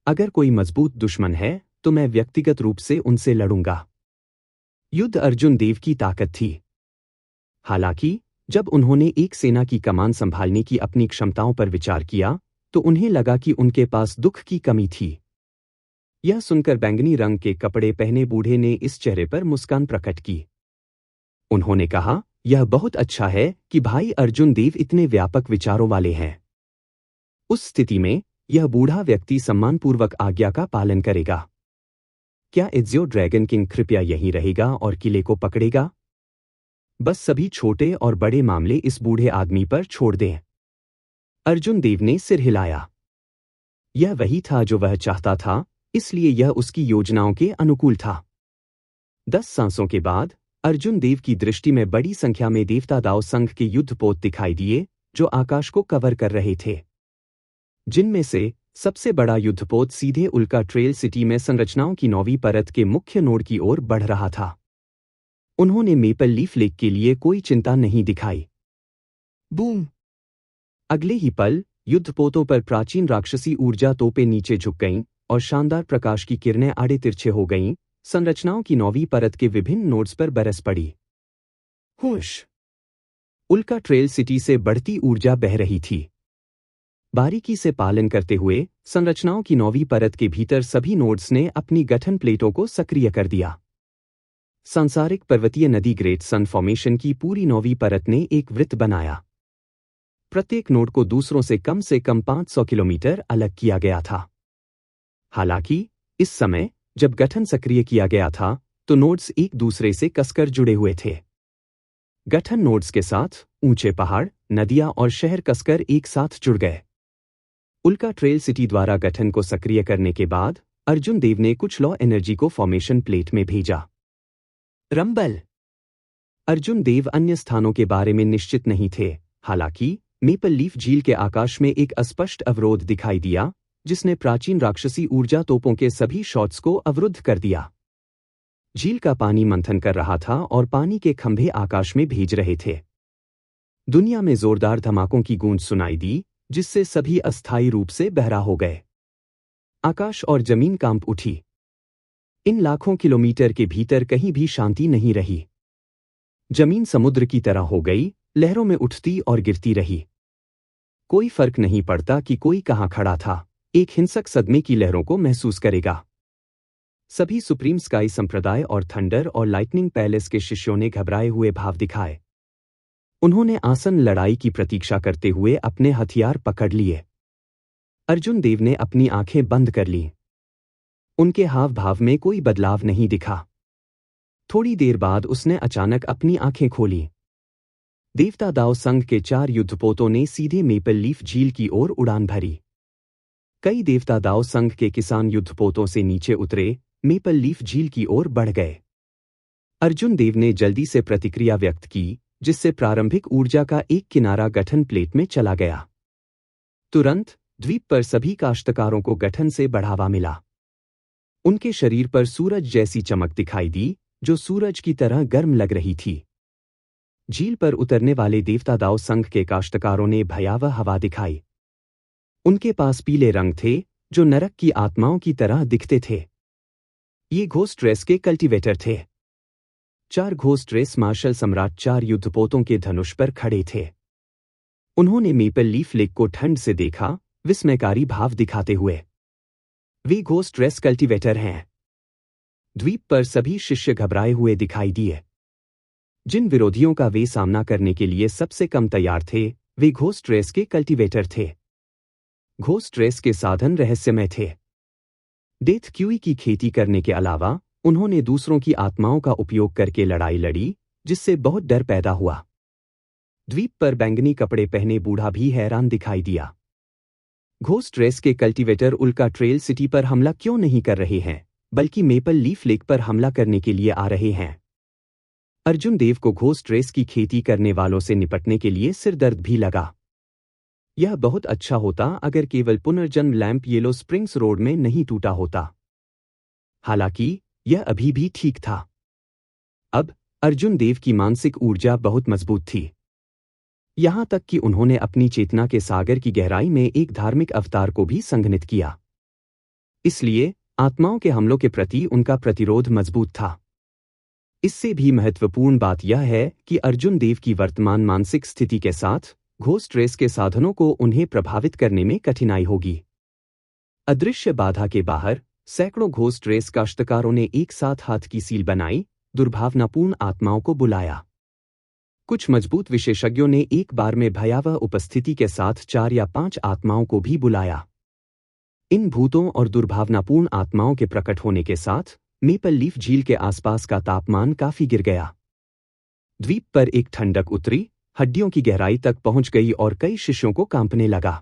अगर कोई मजबूत दुश्मन है तो मैं व्यक्तिगत रूप से उनसे लड़ूंगा। युद्ध अर्जुन देव की ताकत थी। हालांकि जब उन्होंने एक सेना की कमान संभालने की अपनी क्षमताओं पर विचार किया तो उन्हें लगा कि उनके पास दुख की कमी थी। यह सुनकर बैंगनी रंग के कपड़े पहने बूढ़े ने इस चेहरे पर मुस्कान प्रकट की। उन्होंने कहा, यह बहुत अच्छा है कि भाई अर्जुन देव इतने व्यापक विचारों वाले हैं। उस स्थिति में यह बूढ़ा व्यक्ति सम्मानपूर्वक आज्ञा का पालन करेगा। क्या इज़्यो ड्रैगन किंग कृपया यहीं रहेगा और किले को पकड़ेगा? बस सभी छोटे और बड़े मामले इस बूढ़े आदमी पर छोड़ दें। अर्जुन देव ने सिर हिलाया। यह वही था जो वह चाहता था, इसलिए यह उसकी योजनाओं के अनुकूल था। 10 सांसों के बाद अर्जुन देव की दृष्टि में बड़ी संख्या में देवता दाव संघ के युद्धपोत दिखाई दिए जो आकाश को कवर कर रहे थे। जिनमें से सबसे बड़ा युद्धपोत सीधे उल्का ट्रेल सिटी में संरचनाओं की 9वीं परत के मुख्य नोड की ओर बढ़ रहा था। उन्होंने मेपल लीफ लेक के लिए कोई चिंता नहीं दिखाई। बूम! अगले ही पल युद्धपोतों पर प्राचीन राक्षसी ऊर्जा तोपें नीचे झुक गईं और शानदार प्रकाश की किरणें आड़े तिरछे हो गईं, संरचनाओं की 9वीं परत के विभिन्न नोड्स पर बरस पड़ी। हुश! उल्का ट्रेल सिटी से बढ़ती ऊर्जा बह रही थी। बारीकी से पालन करते हुए संरचनाओं की 9वीं परत के भीतर सभी नोड्स ने अपनी गठन प्लेटों को सक्रिय कर दिया। सांसारिक पर्वतीय नदी ग्रेट सन फॉर्मेशन की पूरी 9वीं परत ने एक वृत्त बनाया। प्रत्येक नोड को दूसरों से कम 500 किलोमीटर अलग किया गया था। हालांकि इस समय जब गठन सक्रिय किया गया था तो नोड्स एक दूसरे से कसकर जुड़े हुए थे। गठन नोड्स के साथ ऊंचे पहाड़, नदियां और शहर कसकर एक साथ जुड़ गए। उल्का ट्रेल सिटी द्वारा गठन को सक्रिय करने के बाद अर्जुन देव ने कुछ लॉ एनर्जी को फॉर्मेशन प्लेट में भेजा। रंबल! अर्जुन देव अन्य स्थानों के बारे में निश्चित नहीं थे, हालांकि मेपल लीफ झील के आकाश में एक अस्पष्ट अवरोध दिखाई दिया जिसने प्राचीन राक्षसी ऊर्जा तोपों के सभी शॉट्स को अवरुद्ध कर दिया। झील का पानी मंथन कर रहा था और पानी के खंभे आकाश में भेज रहे थे। दुनिया में जोरदार धमाकों की गूंज सुनाई दी जिससे सभी अस्थायी रूप से बहरा हो गए। आकाश और जमीन कांप उठी। इन लाखों किलोमीटर के भीतर कहीं भी शांति नहीं रही। जमीन समुद्र की तरह हो गई, लहरों में उठती और गिरती रही। कोई फर्क नहीं पड़ता कि कोई कहां खड़ा था, एक हिंसक सदमे की लहरों को महसूस करेगा। सभी सुप्रीम स्काई संप्रदाय और थंडर और लाइटनिंग पैलेस के शिष्यों ने घबराए हुए भाव दिखाए। उन्होंने आसन लड़ाई की प्रतीक्षा करते हुए अपने हथियार पकड़ लिए। अर्जुन देव ने अपनी आंखें बंद कर लीं। उनके हाव भाव में कोई बदलाव नहीं दिखा। थोड़ी देर बाद उसने अचानक अपनी आंखें खोली। देवता दाव संघ के 4 युद्धपोतों ने सीधे मेपल लीफ झील की ओर उड़ान भरी। कई देवता दाव संघ के किसान युद्धपोतों से नीचे उतरे, मेपल लीफ झील की ओर बढ़ गए। अर्जुन देव ने जल्दी से प्रतिक्रिया व्यक्त की, जिससे प्रारंभिक ऊर्जा का एक किनारा गठन प्लेट में चला गया। तुरंत द्वीप पर सभी काश्तकारों को गठन से बढ़ावा मिला। उनके शरीर पर सूरज जैसी चमक दिखाई दी, जो सूरज की तरह गर्म लग रही थी। झील पर उतरने वाले देवता दाव संघ के काश्तकारों ने भयावह हवा दिखाई। उनके पास पीले रंग थे, जो नरक की आत्माओं की तरह दिखते थे। ये घोस्ट रेस के कल्टीवेटर थे। 4 घोस्ट रेस मार्शल सम्राट 4 युद्धपोतों के धनुष पर खड़े थे। उन्होंने मेपल लीफ लेक को ठंड से देखा, विस्मयकारी भाव दिखाते हुए। वे घोस्ट रेस कल्टीवेटर हैं। द्वीप पर सभी शिष्य घबराए हुए दिखाई दिए। जिन विरोधियों का वे सामना करने के लिए सबसे कम तैयार थे, वे घोस्ट रेस के कल्टीवेटर थे। घोस्ट रेस के साधन रहस्यमय थे। डेथ क्यूई की खेती करने के अलावा उन्होंने दूसरों की आत्माओं का उपयोग करके लड़ाई लड़ी, जिससे बहुत डर पैदा हुआ। द्वीप पर बैंगनी कपड़े पहने बूढ़ा भी हैरान दिखाई दिया। घोस्ट रेस के कल्टीवेटर उल्का ट्रेल सिटी पर हमला क्यों नहीं कर रहे हैं, बल्कि मेपल लीफ लेक पर हमला करने के लिए आ रहे हैं। अर्जुन देव को घोस्ट रेस की खेती करने वालों से निपटने के लिए सिरदर्द भी लगा। यह बहुत अच्छा होता अगर केवल पुनर्जन्म लैंप येलो स्प्रिंग्स रोड में नहीं टूटा होता। हालांकि यह अभी भी ठीक था। अब अर्जुन देव की मानसिक ऊर्जा बहुत मजबूत थी, यहां तक कि उन्होंने अपनी चेतना के सागर की गहराई में एक धार्मिक अवतार को भी संघनित किया। इसलिए आत्माओं के हमलों के प्रति उनका प्रतिरोध मजबूत था। इससे भी महत्वपूर्ण बात यह है कि अर्जुन देव की वर्तमान मानसिक स्थिति के साथ घोस्ट रेस के साधनों को उन्हें प्रभावित करने में कठिनाई होगी। अदृश्य बाधा के बाहर सैकड़ों घोस्ट रेस काश्तकारों ने एक साथ हाथ की सील बनाई, दुर्भावनापूर्ण आत्माओं को बुलाया। कुछ मजबूत विशेषज्ञों ने एक बार में भयावह उपस्थिति के साथ 4 या 5 आत्माओं को भी बुलाया। इन भूतों और दुर्भावनापूर्ण आत्माओं के प्रकट होने के साथ मेपल लीफ झील के आसपास का तापमान काफी गिर गया। द्वीप पर एक ठंडक उतरी, हड्डियों की गहराई तक पहुंच गई और कई शिष्यों को कांपने लगा।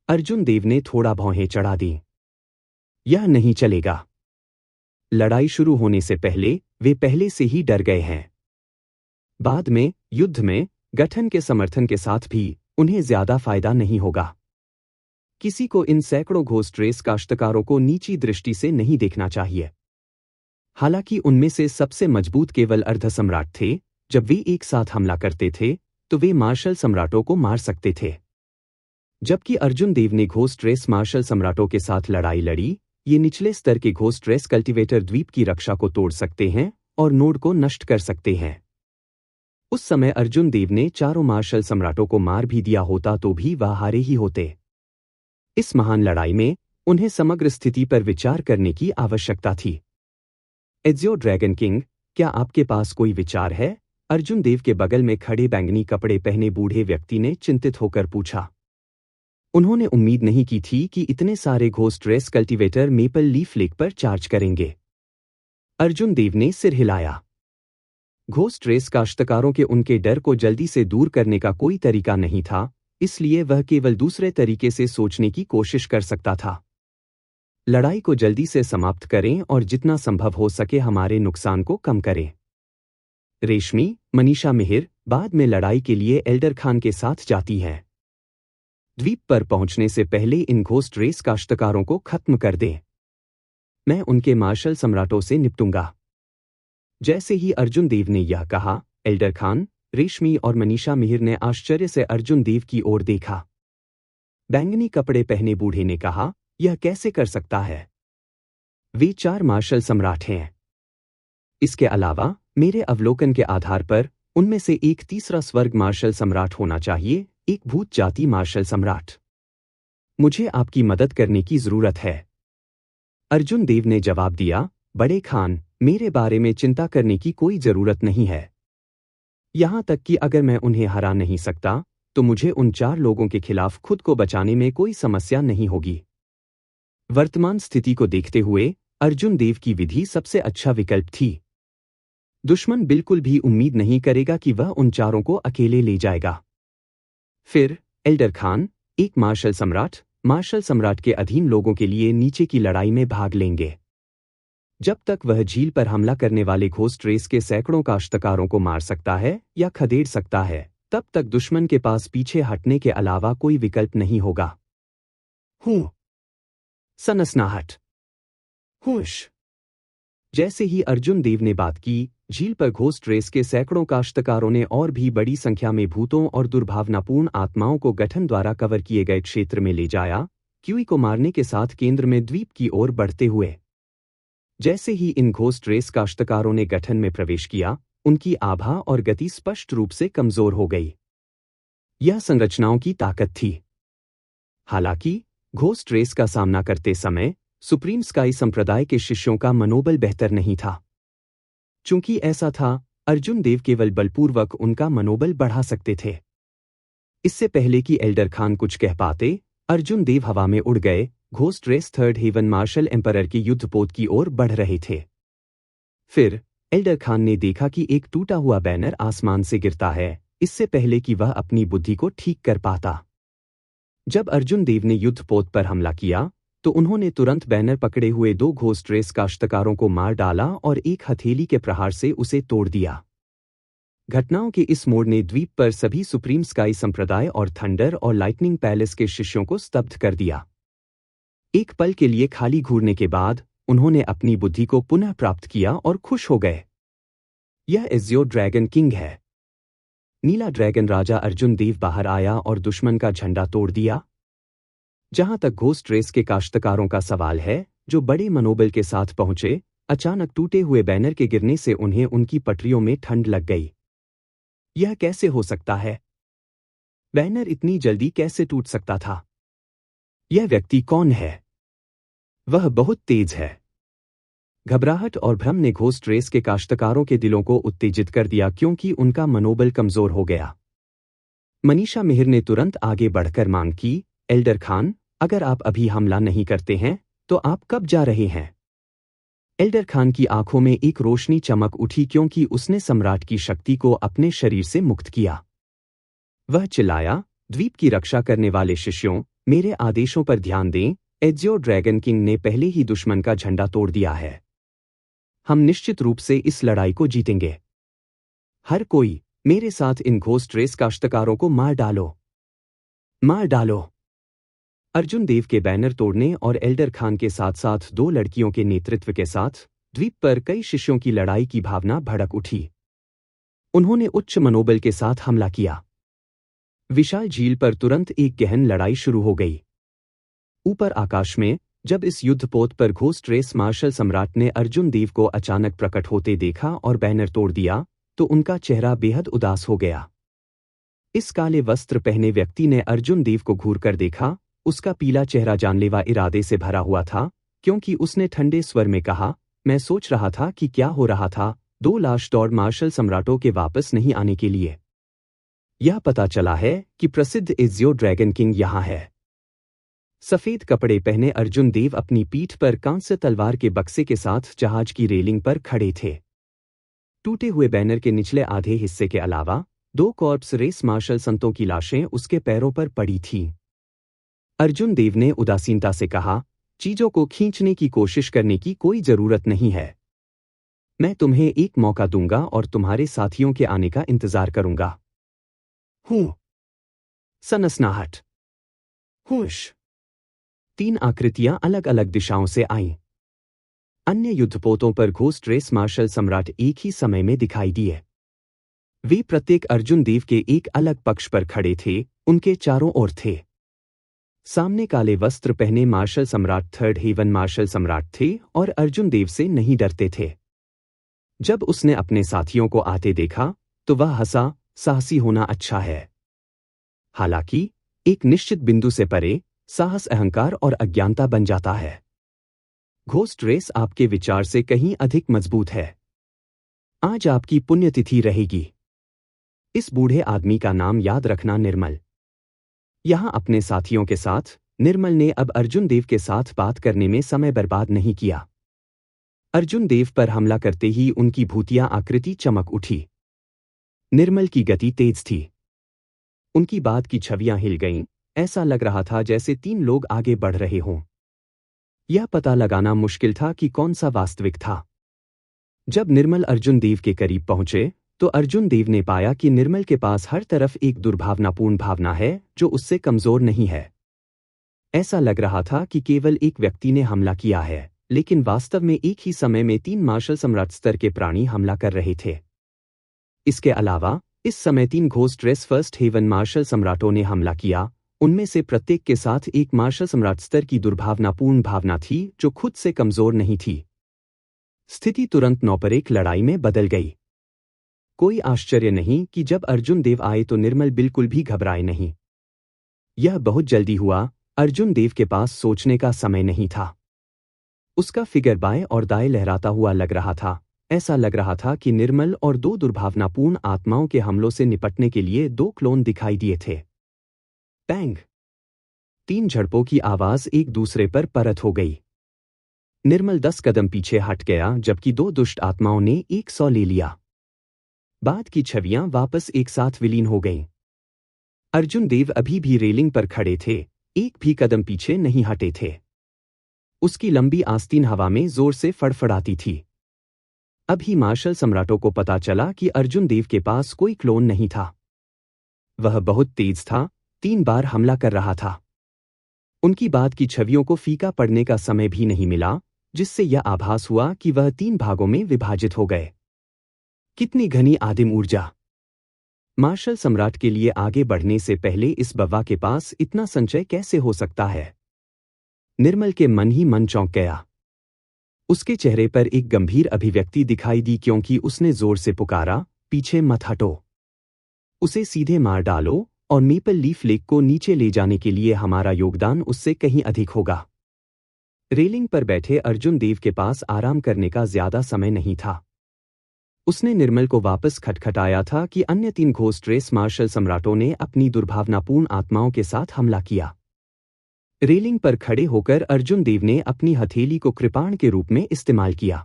अर्जुन देव ने थोड़ा भौहें चढ़ा दी। यह नहीं चलेगा। लड़ाई शुरू होने से पहले वे पहले से ही डर गए हैं। बाद में युद्ध में गठन के समर्थन के साथ भी उन्हें ज्यादा फायदा नहीं होगा। किसी को इन सैकड़ों घोस्ट रेस काश्तकारों को नीची दृष्टि से नहीं देखना चाहिए। हालांकि उनमें से सबसे मजबूत केवल अर्ध सम्राट थे। जब वे एक साथ हमला करते थे तो वे मार्शल सम्राटों को मार सकते थे। जबकि अर्जुन देव ने घोस्ट रेस मार्शल सम्राटों के साथ लड़ाई लड़ी, ये निचले स्तर के घोस्ट रेस कल्टीवेटर द्वीप की रक्षा को तोड़ सकते हैं और नोड को नष्ट कर सकते हैं। उस समय अर्जुन देव ने चारों मार्शल सम्राटों को मार भी दिया होता तो भी वह हारे ही होते। इस महान लड़ाई में उन्हें समग्र स्थिति पर विचार करने की आवश्यकता थी। एजियो ड्रैगन किंग, क्या आपके पास कोई विचार है? अर्जुन देव के बगल में खड़े बैंगनी कपड़े पहने बूढ़े व्यक्ति ने चिंतित होकर पूछा। उन्होंने उम्मीद नहीं की थी कि इतने सारे ghost race cultivator maple leaf lake पर चार्ज करेंगे। अर्जुन देव ने सिर हिलाया। घोस्ट रेस काश्तकारों के उनके डर को जल्दी से दूर करने का कोई तरीका नहीं था, इसलिए वह केवल दूसरे तरीके से सोचने की कोशिश कर सकता था। लड़ाई को जल्दी से समाप्त करें और जितना संभव हो सके हमारे नुकसान को कम करें। रेशमी, मनीषा मिहिर बाद में लड़ाई के लिए एल्डर खान के साथ जाती हैं। द्वीप पर पहुंचने से पहले इन घोस्ट रेस काश्तकारों को खत्म कर दें। मैं उनके मार्शल सम्राटों से निपटूंगा। जैसे ही अर्जुन देव ने यह कहा, एल्डर खान, रेशमी और मनीषा मिहिर ने आश्चर्य से अर्जुन देव की ओर देखा। बैंगनी कपड़े पहने बूढ़े ने कहा, यह कैसे कर सकता है? वे 4 मार्शल सम्राट हैं। इसके अलावा मेरे अवलोकन के आधार पर उनमें से एक तीसरा स्वर्ग मार्शल सम्राट होना चाहिए, एक भूत जाति मार्शल सम्राट। मुझे आपकी मदद करने की जरूरत है। अर्जुन देव ने जवाब दिया, बड़े खान, मेरे बारे में चिंता करने की कोई जरूरत नहीं है। यहां तक कि अगर मैं उन्हें हरा नहीं सकता तो मुझे उन 4 लोगों के खिलाफ खुद को बचाने में कोई समस्या नहीं होगी। वर्तमान स्थिति को देखते हुए अर्जुन देव की विधि सबसे अच्छा विकल्प थी। दुश्मन बिल्कुल भी उम्मीद नहीं करेगा कि वह उन 4 को अकेले ले जाएगा। फिर एल्डर खान, एक मार्शल सम्राट के अधीन लोगों के लिए नीचे की लड़ाई में भाग लेंगे। जब तक वह झील पर हमला करने वाले घोस्ट रेस के सैकड़ों काश्तकारों को मार सकता है या खदेड़ सकता है, तब तक दुश्मन के पास पीछे हटने के अलावा कोई विकल्प नहीं होगा। सनसनाहट। हुश। जैसे ही अर्जुन देव ने बात की, झील पर घोस्ट रेस के सैकड़ों काश्तकारों ने और भी बड़ी संख्या में भूतों और दुर्भावनापूर्ण आत्माओं को गठन द्वारा कवर किए गए क्षेत्र में ले जाया, क्यूई को मारने के साथ केंद्र में द्वीप की ओर बढ़ते हुए। जैसे ही इन घोस्ट रेस काश्तकारों ने गठन में प्रवेश किया, उनकी आभा और गति स्पष्ट रूप से कमजोर हो गई। यह संरचनाओं की ताकत थी। हालांकि घोस्ट रेस का सामना करते समय सुप्रीम स्काई संप्रदाय के शिष्यों का मनोबल बेहतर नहीं था। चूंकि ऐसा था, अर्जुन देव केवल बलपूर्वक उनका मनोबल बढ़ा सकते थे। इससे पहले कि एल्डर खान कुछ कह पाते, अर्जुन देव हवा में उड़ गए। Ghost race third heaven marshal emperor के युद्धपोत की ओर बढ़ रहे थे। फिर एल्डर खान ने देखा कि एक टूटा हुआ बैनर आसमान से गिरता है, इससे पहले कि वह अपनी बुद्धि को ठीक कर पाता। जब अर्जुन देव ने युद्धपोत पर हमला किया तो उन्होंने तुरंत बैनर पकड़े हुए 2 घोस्ट रेस काश्तकारों को मार डाला और एक हथेली के प्रहार से उसे तोड़ दिया। घटनाओं के इस मोड़ ने द्वीप पर सभी सुप्रीम स्काई संप्रदाय और थंडर और लाइटनिंग पैलेस के शिष्यों को स्तब्ध कर दिया। एक पल के लिए खाली घूरने के बाद उन्होंने अपनी बुद्धि को पुनः प्राप्त किया और खुश हो गए। यह एजियो ड्रैगन किंग है। नीला ड्रैगन राजा अर्जुन देव बाहर आया और दुश्मन का झंडा तोड़ दिया। जहां तक घोस्ट रेस के काश्तकारों का सवाल है, जो बड़े मनोबल के साथ पहुंचे, अचानक टूटे हुए बैनर के गिरने से उन्हें उनकी पटरियों में ठंड लग गई। यह कैसे हो सकता है? बैनर इतनी जल्दी कैसे टूट सकता था? यह व्यक्ति कौन है? वह बहुत तेज है। घबराहट और भ्रम ने घोस्ट रेस के काश्तकारों के दिलों को उत्तेजित कर दिया क्योंकि उनका मनोबल कमजोर हो गया। मनीषा मिहिर ने तुरंत आगे बढ़कर मांग की, एल्डर खान, अगर आप अभी हमला नहीं करते हैं तो आप कब जा रहे हैं? एल्डर खान की आंखों में एक रोशनी चमक उठी क्योंकि उसने सम्राट की शक्ति को अपने शरीर से मुक्त किया। वह चिल्लाया, द्वीप की रक्षा करने वाले शिष्यों, मेरे आदेशों पर ध्यान दें। एजियो ड्रैगन किंग ने पहले ही दुश्मन का झंडा तोड़ दिया है। हम निश्चित रूप से इस लड़ाई को जीतेंगे। हर कोई मेरे साथ इन घोस्ट रेस काश्तकारों को मार डालो, मार डालो। अर्जुन देव के बैनर तोड़ने और एल्डर खान के साथ साथ 2 लड़कियों के नेतृत्व के साथ द्वीप पर कई शिष्यों की लड़ाई की भावना भड़क उठी। उन्होंने उच्च मनोबल के साथ हमला किया। विशाल झील पर तुरंत एक गहन लड़ाई शुरू हो गई। ऊपर आकाश में जब इस युद्धपोत पर घोस्ट रेस मार्शल सम्राट ने अर्जुन देव को अचानक प्रकट होते देखा और बैनर तोड़ दिया, तो उनका चेहरा बेहद उदास हो गया। इस काले वस्त्र पहने व्यक्ति ने अर्जुन देव को घूर कर देखा। उसका पीला चेहरा जानलेवा इरादे से भरा हुआ था, क्योंकि उसने ठंडे स्वर में कहा, मैं सोच रहा था कि क्या हो रहा था। 2 लाश दौड़ मार्शल सम्राटों के वापस नहीं आने के लिए। यह पता चला है कि प्रसिद्ध एजियो ड्रैगन किंग यहाँ है। सफेद कपड़े पहने अर्जुन देव अपनी पीठ पर कांस्य तलवार के बक्से के साथ जहाज की रेलिंग पर खड़े थे। टूटे हुए बैनर के निचले आधे हिस्से के अलावा 2 कॉर्प्स रेस मार्शल संतों की लाशें उसके पैरों पर पड़ी थीं। अर्जुन देव ने उदासीनता से कहा, चीजों को खींचने की कोशिश करने की कोई जरूरत नहीं है। मैं तुम्हें एक मौका दूंगा और तुम्हारे साथियों के आने का इंतजार करूंगा। हूं। सनसनाहट। हुश। 3 आकृतियां अलग अलग दिशाओं से आईं। अन्य युद्धपोतों पर घोस्ट रेस मार्शल सम्राट एक ही समय में दिखाई दिए। वे प्रत्येक अर्जुन देव के एक अलग पक्ष पर खड़े थे, उनके चारों ओर थे। सामने काले वस्त्र पहने मार्शल सम्राट थर्ड हेवन मार्शल सम्राट थे और अर्जुन देव से नहीं डरते थे। जब उसने अपने साथियों को आते देखा तो वह हंसा, साहसी होना अच्छा है। हालांकि एक निश्चित बिंदु से परे साहस अहंकार और अज्ञानता बन जाता है। घोस्ट रेस आपके विचार से कहीं अधिक मजबूत है। आज आपकी पुण्यतिथि रहेगी। इस बूढ़े आदमी का नाम याद रखना, निर्मल। यहां अपने साथियों के साथ निर्मल ने अब अर्जुन देव के साथ बात करने में समय बर्बाद नहीं किया। अर्जुन देव पर हमला करते ही उनकी भूतिया आकृति चमक उठी। निर्मल की गति तेज थी। उनकी बात की छवियां हिल गईं। ऐसा लग रहा था जैसे 3 लोग आगे बढ़ रहे हों। यह पता लगाना मुश्किल था कि कौन सा वास्तविक था। जब निर्मल अर्जुन देव के करीब पहुंचे तो अर्जुन देव ने पाया कि निर्मल के पास हर तरफ एक दुर्भावनापूर्ण भावना है जो उससे कमजोर नहीं है। ऐसा लग रहा था कि केवल एक व्यक्ति ने हमला किया है, लेकिन वास्तव में एक ही समय में 3 मार्शल सम्राट स्तर के प्राणी हमला कर रहे थे। इसके अलावा इस समय 3 ghost race first heaven marshal सम्राटों ने हमला किया। उनमें से प्रत्येक के साथ एक मार्शल सम्राट स्तर की दुर्भावनापूर्ण भावना थी जो खुद से कमजोर नहीं थी। स्थिति तुरंत नौपरेक लड़ाई में बदल गई। कोई आश्चर्य नहीं कि जब अर्जुन देव आए तो निर्मल बिल्कुल भी घबराए नहीं। यह बहुत जल्दी हुआ। अर्जुन देव के पास सोचने का समय नहीं था। उसका फिगर बाएं और दाएं लहराता हुआ लग रहा था। ऐसा लग रहा था कि निर्मल और 2 दुर्भावनापूर्ण आत्माओं के हमलों से निपटने के लिए 2 क्लोन दिखाई दिए थे। पैंग। 3 झड़पों की आवाज एक दूसरे पर परत हो गई। निर्मल 10 कदम पीछे हट गया जबकि 2 दुष्ट आत्माओं ने 100 ले लिया। बाद की छवियां वापस एक साथ विलीन हो गईं। अर्जुन देव अभी भी रेलिंग पर खड़े थे, एक भी कदम पीछे नहीं हटे थे। उसकी लंबी आस्तीन हवा में जोर से फड़फड़ाती थी। अभी मार्शल सम्राटों को पता चला कि अर्जुन देव के पास कोई क्लोन नहीं था। वह बहुत तेज था, 3 बार हमला कर रहा था। उनकी बात की छवियों को फीका पड़ने का समय भी नहीं मिला। जिससे यह आभास हुआ कि वह 3 भागों में विभाजित हो गए। कितनी घनी आदिम ऊर्जा! मार्शल सम्राट के लिए आगे बढ़ने से पहले इस बव्वा के पास इतना संचय कैसे हो सकता है? निर्मल के मन ही मन चौंक गया। उसके चेहरे पर एक गंभीर अभिव्यक्ति दिखाई दी क्योंकि उसने जोर से पुकारा, पीछे मत हटो। उसे सीधे मार डालो और मेपल लीफ लेक को नीचे ले जाने के लिए हमारा योगदान उससे कहीं अधिक होगा। रेलिंग पर बैठे अर्जुन देव के पास आराम करने का ज्यादा समय नहीं था। उसने निर्मल को वापस खटखटाया था कि अन्य 3 घोस्ट रेस मार्शल सम्राटों ने अपनी दुर्भावनापूर्ण आत्माओं के साथ हमला किया। रेलिंग पर खड़े होकर अर्जुन देव ने अपनी हथेली को कृपाण के रूप में इस्तेमाल किया।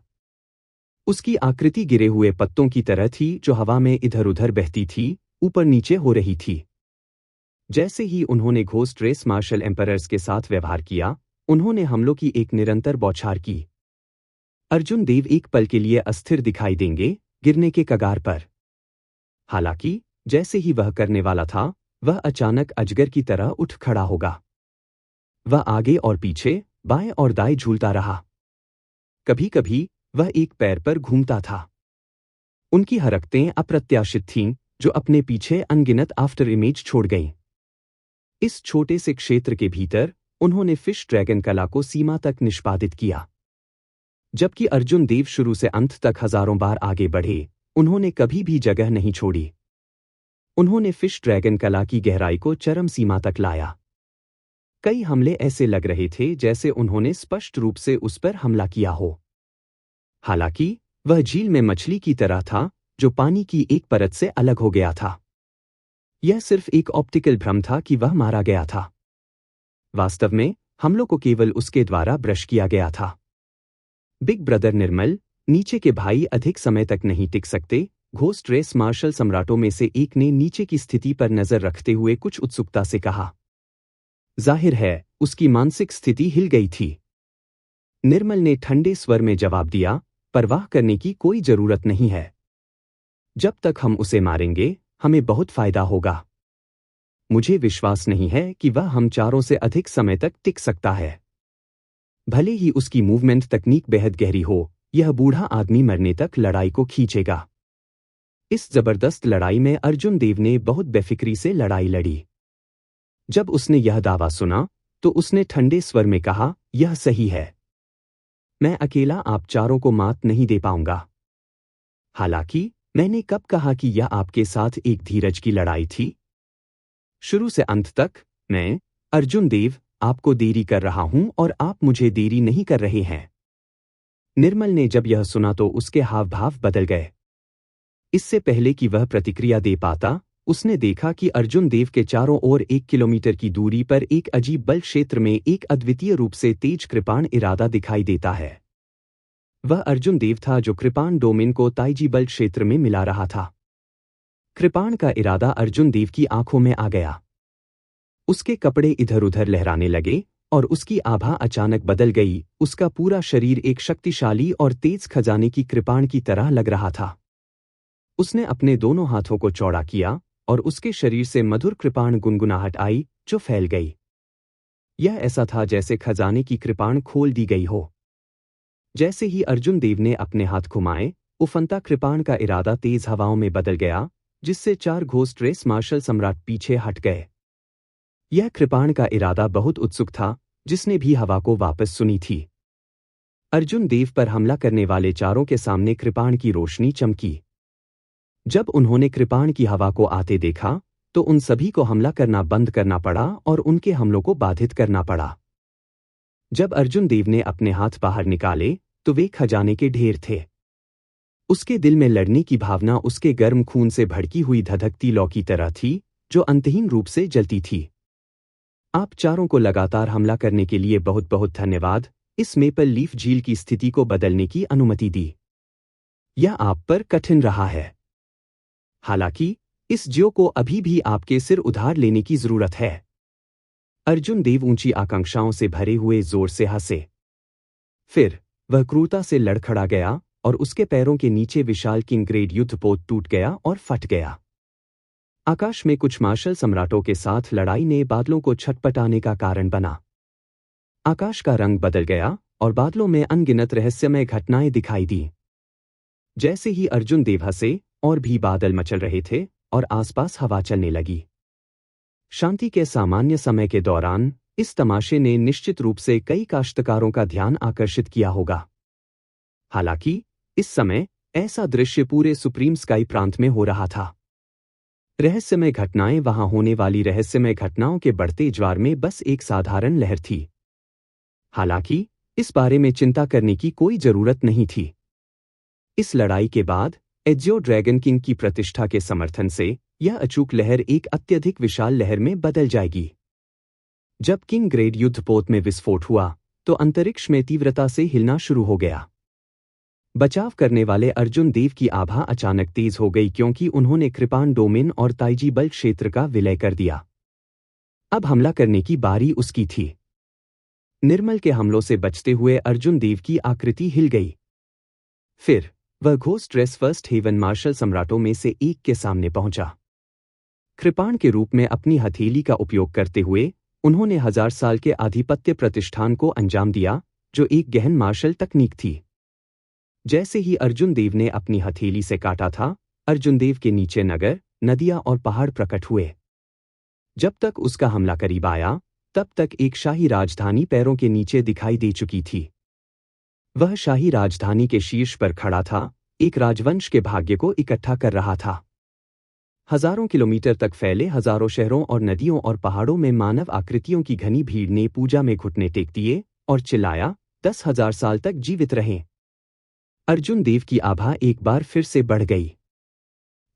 उसकी आकृति गिरे हुए पत्तों की तरह थी जो हवा में इधर उधर बहती थी, ऊपर नीचे हो रही थी। जैसे ही उन्होंने घोस्ट रेस मार्शल एम्परर्स के साथ व्यवहार किया, उन्होंने हमलों की एक निरंतर बौछार की। अर्जुन देव एक पल के लिए अस्थिर दिखाई देंगे, गिरने के कगार पर। हालांकि जैसे ही वह करने वाला था, वह अचानक अजगर की तरह उठ खड़ा होगा। वह आगे और पीछे, बाएं और दाएं झूलता रहा। कभी कभी वह एक पैर पर घूमता था। उनकी हरकतें अप्रत्याशित थीं, जो अपने पीछे अनगिनत आफ्टर इमेज छोड़ गईं। इस छोटे से क्षेत्र के भीतर उन्होंने फिश ड्रैगन कला को सीमा तक निष्पादित किया। जबकि अर्जुन देव शुरू से अंत तक हजारों बार आगे बढ़े, उन्होंने कभी भी जगह नहीं छोड़ी। उन्होंने फिश ड्रैगन कला की गहराई को चरम सीमा तक लाया। कई हमले ऐसे लग रहे थे जैसे उन्होंने स्पष्ट रूप से उस पर हमला किया हो। हालांकि वह झील में मछली की तरह था जो पानी की एक परत से अलग हो गया था। यह सिर्फ एक ऑप्टिकल भ्रम था कि वह मारा गया था। वास्तव में हमलों को केवल उसके द्वारा ब्रश किया गया था। बिग ब्रदर निर्मल, नीचे के भाई अधिक समय तक नहीं टिक सकते, घोस्ट रेस मार्शल सम्राटों में से एक ने नीचे की स्थिति पर नजर रखते हुए कुछ उत्सुकता से कहा। जाहिर है, उसकी मानसिक स्थिति हिल गई थी। निर्मल ने ठंडे स्वर में जवाब दिया, परवाह करने की कोई जरूरत नहीं है। जब तक हम उसे मारेंगे, हमें बहुत फायदा होगा। मुझे विश्वास नहीं है कि वह हम चारों से अधिक समय तक टिक सकता है। भले ही उसकी मूवमेंट तकनीक बेहद गहरी हो, यह बूढ़ा आदमी मरने तक लड़ाई को खींचेगा। इस जबरदस्त लड़ाई में अर्जुन देव ने बहुत बेफिक्री से लड़ाई लड़ी। जब उसने यह दावा सुना, तो उसने ठंडे स्वर में कहा, यह सही है। मैं अकेला आप चारों को मात नहीं दे पाऊंगा। हालांकि मैंने कब कहा कि यह आपके साथ एक धीरज की लड़ाई थी? शुरू से अंत तक, मैं, अर्जुन देव, आपको देरी कर रहा हूं और आप मुझे देरी नहीं कर रहे हैं। निर्मल ने जब यह सुना तो उसके हाव भाव बदल गए। इससे पहले कि वह प्रतिक्रिया दे पाता, उसने देखा कि अर्जुन देव के चारों ओर 1 किलोमीटर की दूरी पर एक अजीब बल क्षेत्र में एक अद्वितीय रूप से तेज कृपाण इरादा दिखाई देता है। वह अर्जुन देव था जो कृपाण डोमेन को ताइजी बल क्षेत्र में मिला रहा था। कृपाण का इरादा अर्जुन देव की आंखों में आ गया। उसके कपड़े इधर उधर लहराने लगे और उसकी आभा अचानक बदल गई। उसका पूरा शरीर एक शक्तिशाली और तेज खजाने की कृपाण की तरह लग रहा था। उसने अपने दोनों हाथों को चौड़ा किया और उसके शरीर से मधुर कृपाण गुनगुनाहट आई जो फैल गई। यह ऐसा था जैसे खजाने की कृपाण खोल दी गई हो। जैसे ही अर्जुन देव ने अपने हाथ घुमाए, उफनता कृपाण का इरादा तेज हवाओं में बदल गया, जिससे 4 घोस्ट रेस मार्शल सम्राट पीछे हट गए। यह कृपाण का इरादा बहुत उत्सुक था, जिसने भी हवा को वापस सुनी थी। अर्जुन देव पर हमला करने वाले चारों के सामने कृपाण की रोशनी चमकी। जब उन्होंने कृपाण की हवा को आते देखा, तो उन सभी को हमला करना बंद करना पड़ा और उनके हमलों को बाधित करना पड़ा। जब अर्जुन देव ने अपने हाथ बाहर निकाले, तो वे खजाने के ढेर थे। उसके दिल में लड़ने की भावना उसके गर्म खून से भड़की हुई धधकती लौ की तरह थी, जो अंतहीन रूप से जलती थी। आप चारों को लगातार हमला करने के लिए बहुत बहुत धन्यवाद। इस मेपल लीफ झील की स्थिति को बदलने की अनुमति दी। यह आप पर कठिन रहा है। हालांकि इस ज्यो को अभी भी आपके सिर उधार लेने की जरूरत है। अर्जुन देव ऊंची आकांक्षाओं से भरे हुए जोर से हंसे। फिर वह क्रूरता से लड़खड़ा गया और उसके पैरों के नीचे विशाल किंग ग्रेड युद्धपोत टूट गया और फट गया। आकाश में कुछ मार्शल सम्राटों के साथ लड़ाई ने बादलों को छटपटाने का कारण बना। आकाश का रंग बदल गया और बादलों में अनगिनत रहस्यमय घटनाएं दिखाई दी। जैसे ही अर्जुन देव हंसे और भी बादल मचल रहे थे और आसपास हवा चलने लगी। शांति के सामान्य समय के दौरान इस तमाशे ने निश्चित रूप से कई काश्तकारों का ध्यान आकर्षित किया होगा। हालांकि इस समय ऐसा दृश्य पूरे सुप्रीम स्काई प्रांत में हो रहा था। रहस्यमय घटनाएं वहां होने वाली रहस्यमय घटनाओं के बढ़ते ज्वार में बस एक साधारण लहर थी। हालांकि इस बारे में चिंता करने की कोई जरूरत नहीं थी। इस लड़ाई के बाद एजियो ड्रैगन किंग की प्रतिष्ठा के समर्थन से यह अचूक लहर एक अत्यधिक विशाल लहर में बदल जाएगी। जब किंग ग्रेड युद्धपोत में विस्फोट हुआ तो अंतरिक्ष में तीव्रता से हिलना शुरू हो गया। बचाव करने वाले अर्जुन देव की आभा अचानक तेज हो गई क्योंकि उन्होंने कृपाण डोमेन और ताइजी बल क्षेत्र का विलय कर दिया। अब हमला करने की बारी उसकी थी। निर्मल के हमलों से बचते हुए अर्जुन देव की आकृति हिल गई। फिर वह ghost race first heaven marshal सम्राटों में से एक के सामने पहुंचा। कृपाण के रूप में अपनी हथेली का उपयोग करते हुए उन्होंने 1000 साल के आधिपत्य प्रतिष्ठान को अंजाम दिया, जो एक गहन मार्शल तकनीक थी। जैसे ही अर्जुन देव ने अपनी हथेली से काटा था, अर्जुन देव के नीचे नगर, नदियां और पहाड़ प्रकट हुए। जब तक उसका हमला करीब आया, तब तक एक शाही राजधानी पैरों के नीचे दिखाई दे चुकी थी। वह शाही राजधानी के शीर्ष पर खड़ा था, एक राजवंश के भाग्य को इकट्ठा कर रहा था। हजारों किलोमीटर तक फैले हजारों शहरों और नदियों और पहाड़ों में मानव आकृतियों की घनी भीड़ ने पूजा में घुटने टेक दिए और चिल्लाया, 10,000 साल तक जीवित रहें। अर्जुन देव की आभा एक बार फिर से बढ़ गई।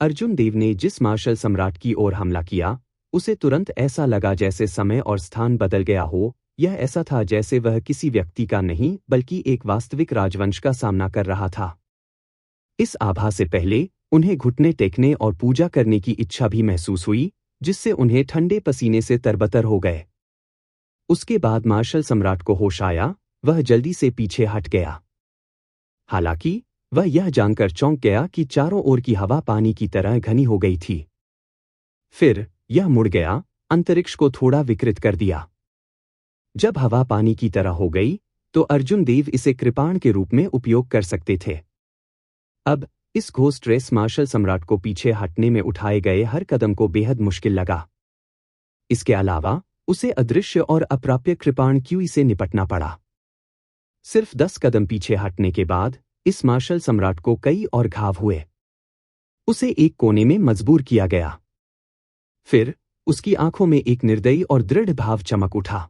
अर्जुन देव ने जिस मार्शल सम्राट की ओर हमला किया, उसे तुरंत ऐसा लगा जैसे समय और स्थान बदल गया हो। यह ऐसा था जैसे वह किसी व्यक्ति का नहीं बल्कि एक वास्तविक राजवंश का सामना कर रहा था। इस आभा से पहले उन्हें घुटने टेकने और पूजा करने की इच्छा भी महसूस हुई, जिससे उन्हें ठंडे पसीने से तरबतर हो गए। उसके बाद मार्शल सम्राट को होश आया, वह जल्दी से पीछे हट गया। हालांकि वह यह जानकर चौंक गया कि चारों ओर की हवा पानी की तरह घनी हो गई थी। फिर यह मुड़ गया, अंतरिक्ष को थोड़ा विकृत कर दिया। जब हवा पानी की तरह हो गई, तो अर्जुन देव इसे कृपाण के रूप में उपयोग कर सकते थे। अब इस घोस्ट रेस मार्शल सम्राट को पीछे हटने में उठाए गए हर कदम को बेहद मुश्किल लगा। इसके अलावा उसे अदृश्य और अप्राप्य कृपाण क्यूई से निपटना पड़ा। सिर्फ 10 कदम पीछे हटने के बाद इस मार्शल सम्राट को कई और घाव हुए। उसे एक कोने में मजबूर किया गया। फिर उसकी आंखों में एक निर्दयी और दृढ़ भाव चमक उठा।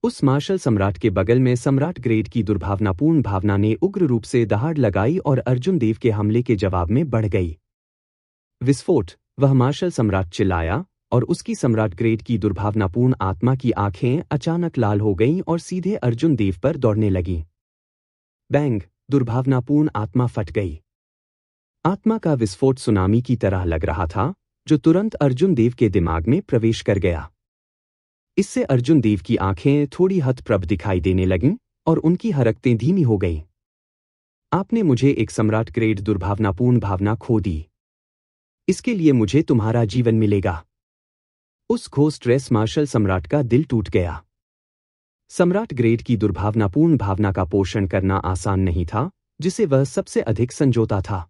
उस मार्शल सम्राट के बगल में सम्राट ग्रेड की दुर्भावनापूर्ण भावना ने उग्र रूप से दहाड़ लगाई और अर्जुन देव के हमले के जवाब में बढ़ गई। विस्फोट! वह मार्शल सम्राट चिल्लाया और उसकी सम्राट ग्रेड की दुर्भावनापूर्ण आत्मा की आंखें अचानक लाल हो गईं और सीधे अर्जुन देव पर दौड़ने लगीं। बैंग! दुर्भावनापूर्ण आत्मा फट गई। आत्मा का विस्फोट सुनामी की तरह लग रहा था, जो तुरंत अर्जुन देव के दिमाग में प्रवेश कर गया। इससे अर्जुन देव की आंखें थोड़ी हतप्रभ दिखाई देने लगीं और उनकी हरकतें धीमी हो गईं। आपने मुझे एक सम्राट ग्रेड दुर्भावनापूर्ण भावना खो दी। इसके लिए मुझे तुम्हारा जीवन मिलेगा। उस घोस्ट रेस मार्शल सम्राट का दिल टूट गया। सम्राट ग्रेड की दुर्भावनापूर्ण भावना का पोषण करना आसान नहीं था, जिसे वह सबसे अधिक संजोता था।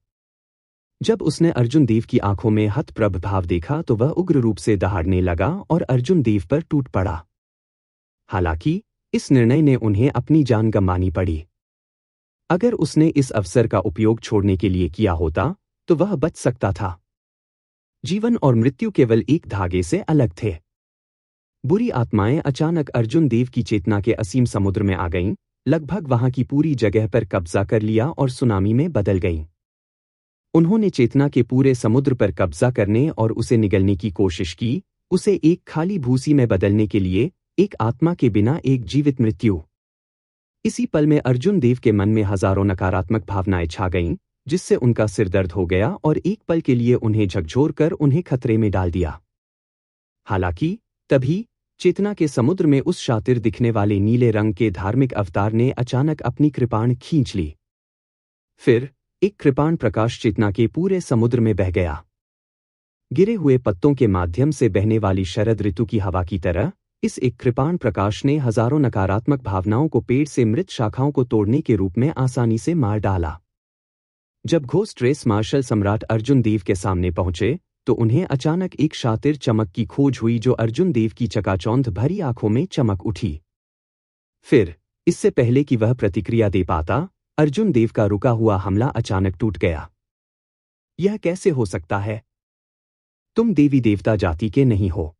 जब उसने अर्जुन देव की आंखों में हतप्रभ भाव देखा तो वह उग्र रूप से दहाड़ने लगा और अर्जुन देव पर टूट पड़ा। हालांकि इस निर्णय ने उन्हें अपनी जान गंवानी पड़ी। अगर उसने इस अवसर का उपयोग छोड़ने के लिए किया होता तो वह बच सकता था। जीवन और मृत्यु केवल एक धागे से अलग थे। बुरी आत्माएं अचानक अर्जुन देव की चेतना के असीम समुद्र में आ गईं, लगभग वहां की पूरी जगह पर कब्जा कर लिया और सुनामी में बदल गईं। उन्होंने चेतना के पूरे समुद्र पर कब्जा करने और उसे निगलने की कोशिश की, उसे एक खाली भूसी में बदलने के लिए, एक आत्मा के बिना एक जीवित मृत्यु। इसी पल में अर्जुन देव के मन में हजारों नकारात्मक भावनाएं छा गईं, जिससे उनका सिर दर्द हो गया और एक पल के लिए उन्हें झकझोर कर उन्हें खतरे में डाल दिया। हालांकि तभी चेतना के समुद्र में उस शातिर दिखने वाले नीले रंग के धार्मिक अवतार ने अचानक अपनी कृपाण खींच ली। फिर एक कृपाण प्रकाश चेतना के पूरे समुद्र में बह गया। गिरे हुए पत्तों के माध्यम से बहने वाली शरद ऋतु की हवा की तरह इस एक कृपाण प्रकाश ने हजारों नकारात्मक भावनाओं को पेड़ से मृत शाखाओं को तोड़ने के रूप में आसानी से मार डाला। जब घोस्ट रेस मार्शल सम्राट अर्जुन देव के सामने पहुंचे तो उन्हें अचानक एक शातिर चमक की खोज हुई जो अर्जुन देव की चकाचौंध भरी आंखों में चमक उठी। फिर इससे पहले कि वह प्रतिक्रिया दे पाता, अर्जुन देव का रुका हुआ हमला अचानक टूट गया। यह कैसे हो सकता है? तुम देवी देवता जाति के नहीं हो।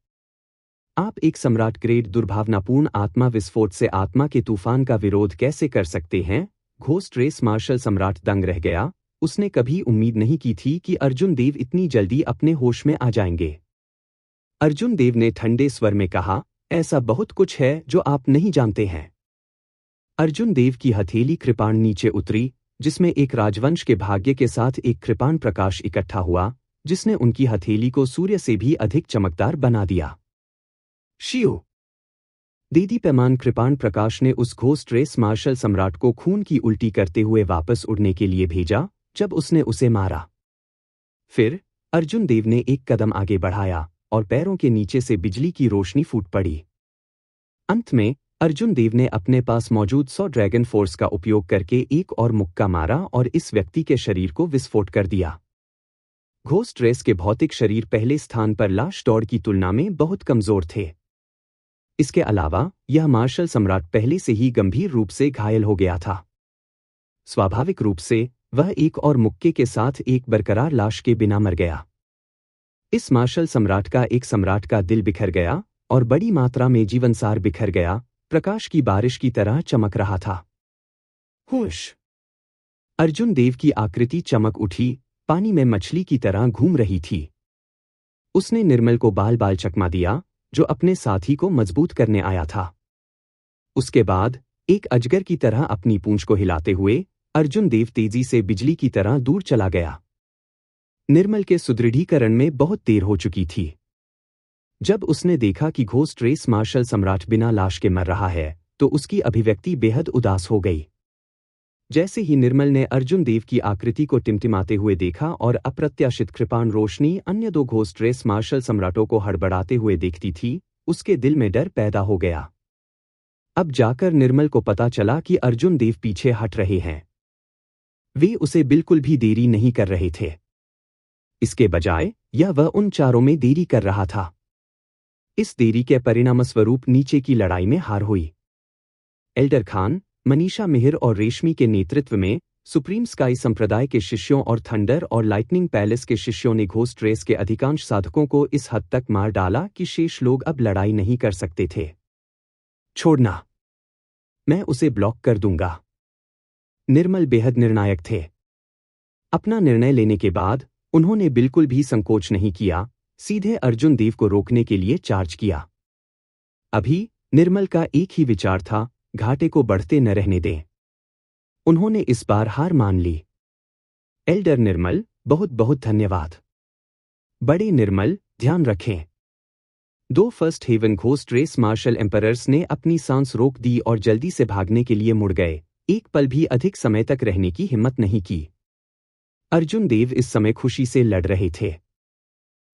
आप एक सम्राट ग्रेड दुर्भावनापूर्ण आत्मा विस्फोट से आत्मा के तूफान का विरोध कैसे कर सकते हैं? घोस्ट रेस मार्शल सम्राट दंग रह गया। उसने कभी उम्मीद नहीं की थी कि अर्जुन देव इतनी जल्दी अपने होश में आ जाएंगे। अर्जुन देव ने ठंडे स्वर में कहा, ऐसा बहुत कुछ है जो आप नहीं जानते हैं। अर्जुन देव की हथेली कृपाण नीचे उतरी, जिसमें एक राजवंश के भाग्य के साथ एक कृपाण प्रकाश इकट्ठा हुआ, जिसने उनकी हथेली को सूर्य से भी अधिक चमकदार बना दिया। शिव दीदी पैमान कृपाण प्रकाश ने उस घोस्ट रेस मार्शल सम्राट को खून की उल्टी करते हुए वापस उड़ने के लिए भेजा जब उसने उसे मारा। फिर अर्जुन देव ने एक कदम आगे बढ़ाया और पैरों के नीचे से बिजली की रोशनी फूट पड़ी। अंत में अर्जुन देव ने अपने पास मौजूद 100 ड्रैगन फोर्स का उपयोग करके एक और मुक्का मारा और इस व्यक्ति के शरीर को विस्फोट कर दिया। घोस्ट रेस के भौतिक शरीर पहले स्थान पर लाश दौड़ की तुलना में बहुत कमजोर थे। इसके अलावा यह मार्शल सम्राट पहले से ही गंभीर रूप से घायल हो गया था। स्वाभाविक रूप से वह एक और मुक्के के साथ एक बरकरार लाश के बिना मर गया। इस मार्शल सम्राट का एक सम्राट का दिल बिखर गया और बड़ी मात्रा में जीवनसार बिखर गया, प्रकाश की बारिश की तरह चमक रहा था। होश अर्जुन देव की आकृति चमक उठी, पानी में मछली की तरह घूम रही थी। उसने निर्मल को बाल बाल चकमा दिया, जो अपने साथी को मजबूत करने आया था। उसके बाद एक अजगर की तरह अपनी पूंछ को हिलाते हुए अर्जुन देव तेजी से बिजली की तरह दूर चला गया। निर्मल के सुदृढ़ीकरण में बहुत देर हो चुकी थी। जब उसने देखा कि घोस्ट रेस मार्शल सम्राट बिना लाश के मर रहा है, तो उसकी अभिव्यक्ति बेहद उदास हो गई। जैसे ही निर्मल ने अर्जुन देव की आकृति को टिमटिमाते हुए देखा और अप्रत्याशित कृपाण रोशनी अन्य 2 घोस्ट रेस मार्शल सम्राटों को हड़बड़ाते हुए देखती थी, उसके दिल में डर पैदा हो गया। अब जाकर निर्मल को पता चला कि अर्जुन देव पीछे हट रहे हैं। वे उसे बिल्कुल भी देरी नहीं कर रहे थे। इसके बजाय वह उन चारों में देरी कर रहा था। इस देरी के परिणामस्वरूप नीचे की लड़ाई में हार हुई। एल्डर खान, मनीषा मिहिर और रेशमी के नेतृत्व में सुप्रीम स्काई संप्रदाय के शिष्यों और थंडर और लाइटनिंग पैलेस के शिष्यों ने घोस्ट रेस के अधिकांश साधकों को इस हद तक मार डाला कि शेष लोग अब लड़ाई नहीं कर सकते थे। छोड़ना, मैं उसे ब्लॉक कर दूंगा। निर्मल बेहद निर्णायक थे। अपना निर्णय लेने के बाद उन्होंने बिल्कुल भी संकोच नहीं किया, सीधे अर्जुन देव को रोकने के लिए चार्ज किया। अभी निर्मल का एक ही विचार था, घाटे को बढ़ते न रहने दें। उन्होंने इस बार हार मान ली। एल्डर निर्मल, बहुत बहुत धन्यवाद। बड़े निर्मल, ध्यान रखें। 2 first heaven ghost race marshal emperors ने अपनी सांस रोक दी और जल्दी से भागने के लिए मुड़ गए, एक पल भी अधिक समय तक रहने की हिम्मत नहीं की। अर्जुन देव इस समय खुशी से लड़ रहे थे।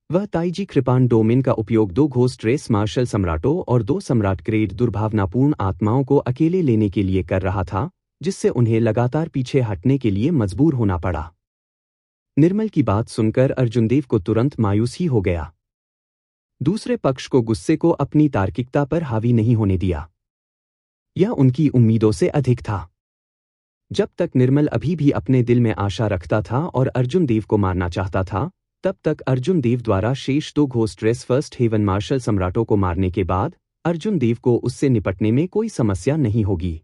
वह ताइजी कृपाण डोमेन का उपयोग 2 घोस्ट रेस मार्शल सम्राटों और 2 सम्राट ग्रेड दुर्भावनापूर्ण आत्माओं को अकेले लेने के लिए कर रहा था, जिससे उन्हें लगातार पीछे हटने के लिए मजबूर होना पड़ा। निर्मल की बात सुनकर अर्जुन देव को तुरंत मायूस ही हो गया। दूसरे पक्ष को गुस्से को अपनी तार्किकता पर हावी नहीं होने दिया। यह उनकी उम्मीदों से अधिक था। जब तक निर्मल अभी भी अपने दिल में आशा रखता था और अर्जुन देव को मारना चाहता था, तब तक अर्जुन देव द्वारा शेष 2 ghost race first heaven marshal सम्राटों को मारने के बाद अर्जुन देव को उससे निपटने में कोई समस्या नहीं होगी।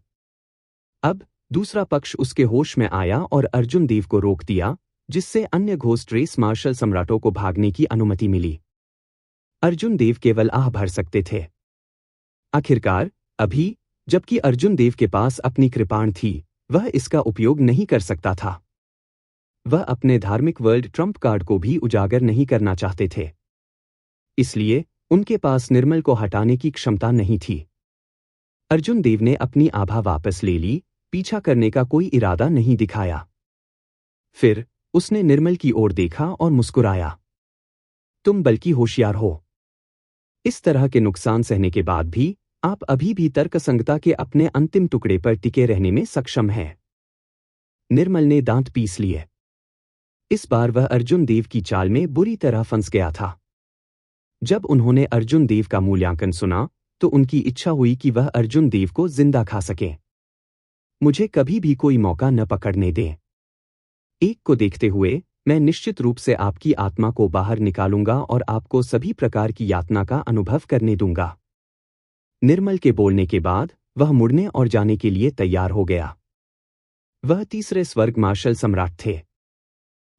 अब दूसरा पक्ष उसके होश में आया और अर्जुन देव को रोक दिया, जिससे अन्य घोस्ट रेस मार्शल सम्राटों को भागने की अनुमति मिली। अर्जुन देव केवल आह भर सकते थे। आखिरकार, अभी जबकि अर्जुन देव के पास अपनी कृपाण थी, वह इसका उपयोग नहीं कर सकता था। वह अपने धार्मिक वर्ल्ड ट्रम्प कार्ड को भी उजागर नहीं करना चाहते थे। इसलिए उनके पास निर्मल को हटाने की क्षमता नहीं थी। अर्जुन देव ने अपनी आभा वापस ले ली, पीछा करने का कोई इरादा नहीं दिखाया। फिर उसने निर्मल की ओर देखा और मुस्कुराया। तुम बल्कि होशियार हो। इस तरह के नुकसान सहने के बाद भी आप अभी भी तर्कसंगता के अपने अंतिम टुकड़े पर टिके रहने में सक्षम हैं। निर्मल ने दांत पीस लिए। इस बार वह अर्जुन देव की चाल में बुरी तरह फंस गया था। जब उन्होंने अर्जुन देव का मूल्यांकन सुना तो उनकी इच्छा हुई कि वह अर्जुन देव को जिंदा खा सके। मुझे कभी भी कोई मौका न पकड़ने दें। एक को देखते हुए मैं निश्चित रूप से आपकी आत्मा को बाहर निकालूंगा और आपको सभी प्रकार की यातना का अनुभव करने दूंगा। निर्मल के बोलने के बाद वह मुड़ने और जाने के लिए तैयार हो गया। वह तीसरे स्वर्ग मार्शल सम्राट थे।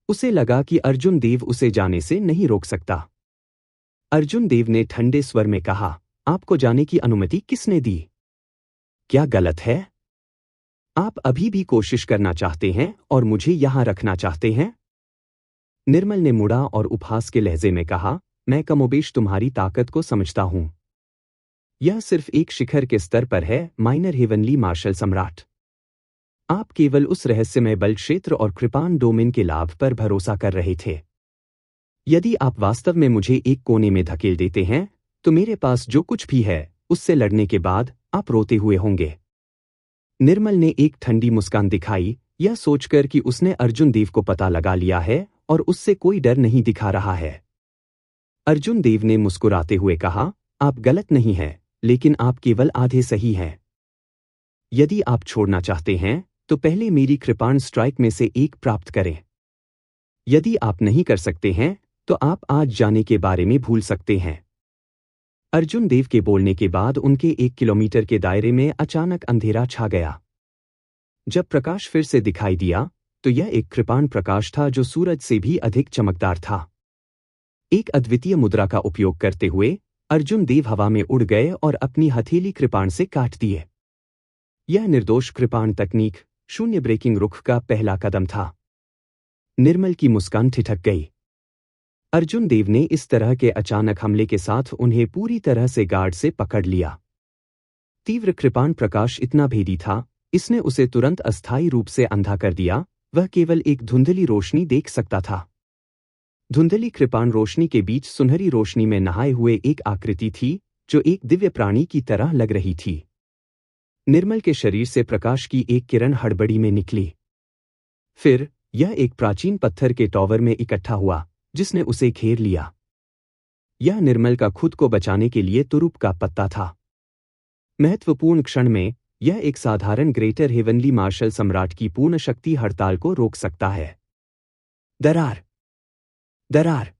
उसे लगा कि अर्जुन देव उसे जाने से नहीं रोक सकता। अर्जुन देव ने ठंडे स्वर में कहा, आपको जाने की अनुमति किसने दी? क्या गलत है? आप अभी भी कोशिश करना चाहते हैं और मुझे यहां रखना चाहते हैं? निर्मल ने मुड़ा और उपहास के लहजे में कहा, मैं कमोबेश तुम्हारी ताकत को समझता हूं। यह सिर्फ एक शिखर के स्तर पर है, माइनर हेवनली मार्शल सम्राट। आप केवल उस रहस्यमय बल क्षेत्र और कृपाण डोमेन के लाभ पर भरोसा कर रहे थे। यदि आप वास्तव में मुझे एक कोने में धकेल देते हैं तो मेरे पास जो कुछ भी है उससे लड़ने के बाद आप रोते हुए होंगे। निर्मल ने एक ठंडी मुस्कान दिखाई, यह सोचकर कि उसने अर्जुन देव को पता लगा लिया है और उससे कोई डर नहीं दिखा रहा है। अर्जुन देव ने मुस्कुराते हुए कहा, आप गलत नहीं हैं, लेकिन आप केवल आधे सही हैं। यदि आप छोड़ना चाहते हैं तो पहले मेरी कृपाण स्ट्राइक में से एक प्राप्त करें। यदि आप नहीं कर सकते हैं तो आप आज जाने के बारे में भूल सकते हैं। अर्जुन देव के बोलने के बाद उनके 1 किलोमीटर के दायरे में अचानक अंधेरा छा गया। जब प्रकाश फिर से दिखाई दिया तो यह एक कृपाण प्रकाश था जो सूरज से भी अधिक चमकदार था। एक अद्वितीय मुद्रा का उपयोग करते हुए अर्जुन देव हवा में उड़ गए और अपनी हथेली कृपाण से काट दिए। यह निर्दोष कृपाण तकनीक शून्य ब्रेकिंग रुख का पहला कदम था। निर्मल की मुस्कान ठिठक गई। अर्जुन देव ने इस तरह के अचानक हमले के साथ उन्हें पूरी तरह से गार्ड से पकड़ लिया। तीव्र कृपाण प्रकाश इतना भेदी था, इसने उसे तुरंत अस्थायी रूप से अंधा कर दिया। वह केवल एक धुंधली रोशनी देख सकता था। धुंधली कृपाण रोशनी के बीच सुनहरी रोशनी में नहाए हुए एक आकृति थी जो एक दिव्य प्राणी की तरह लग रही थी। निर्मल के शरीर से प्रकाश की एक किरण हड़बड़ी में निकली। फिर यह एक प्राचीन पत्थर के टॉवर में इकट्ठा हुआ जिसने उसे घेर लिया। यह निर्मल का खुद को बचाने के लिए तुरुप का पत्ता था। महत्वपूर्ण क्षण में यह एक साधारण ग्रेटर हेवनली मार्शल सम्राट की पूर्ण शक्ति हड़ताल को रोक सकता है। दरार, दरार।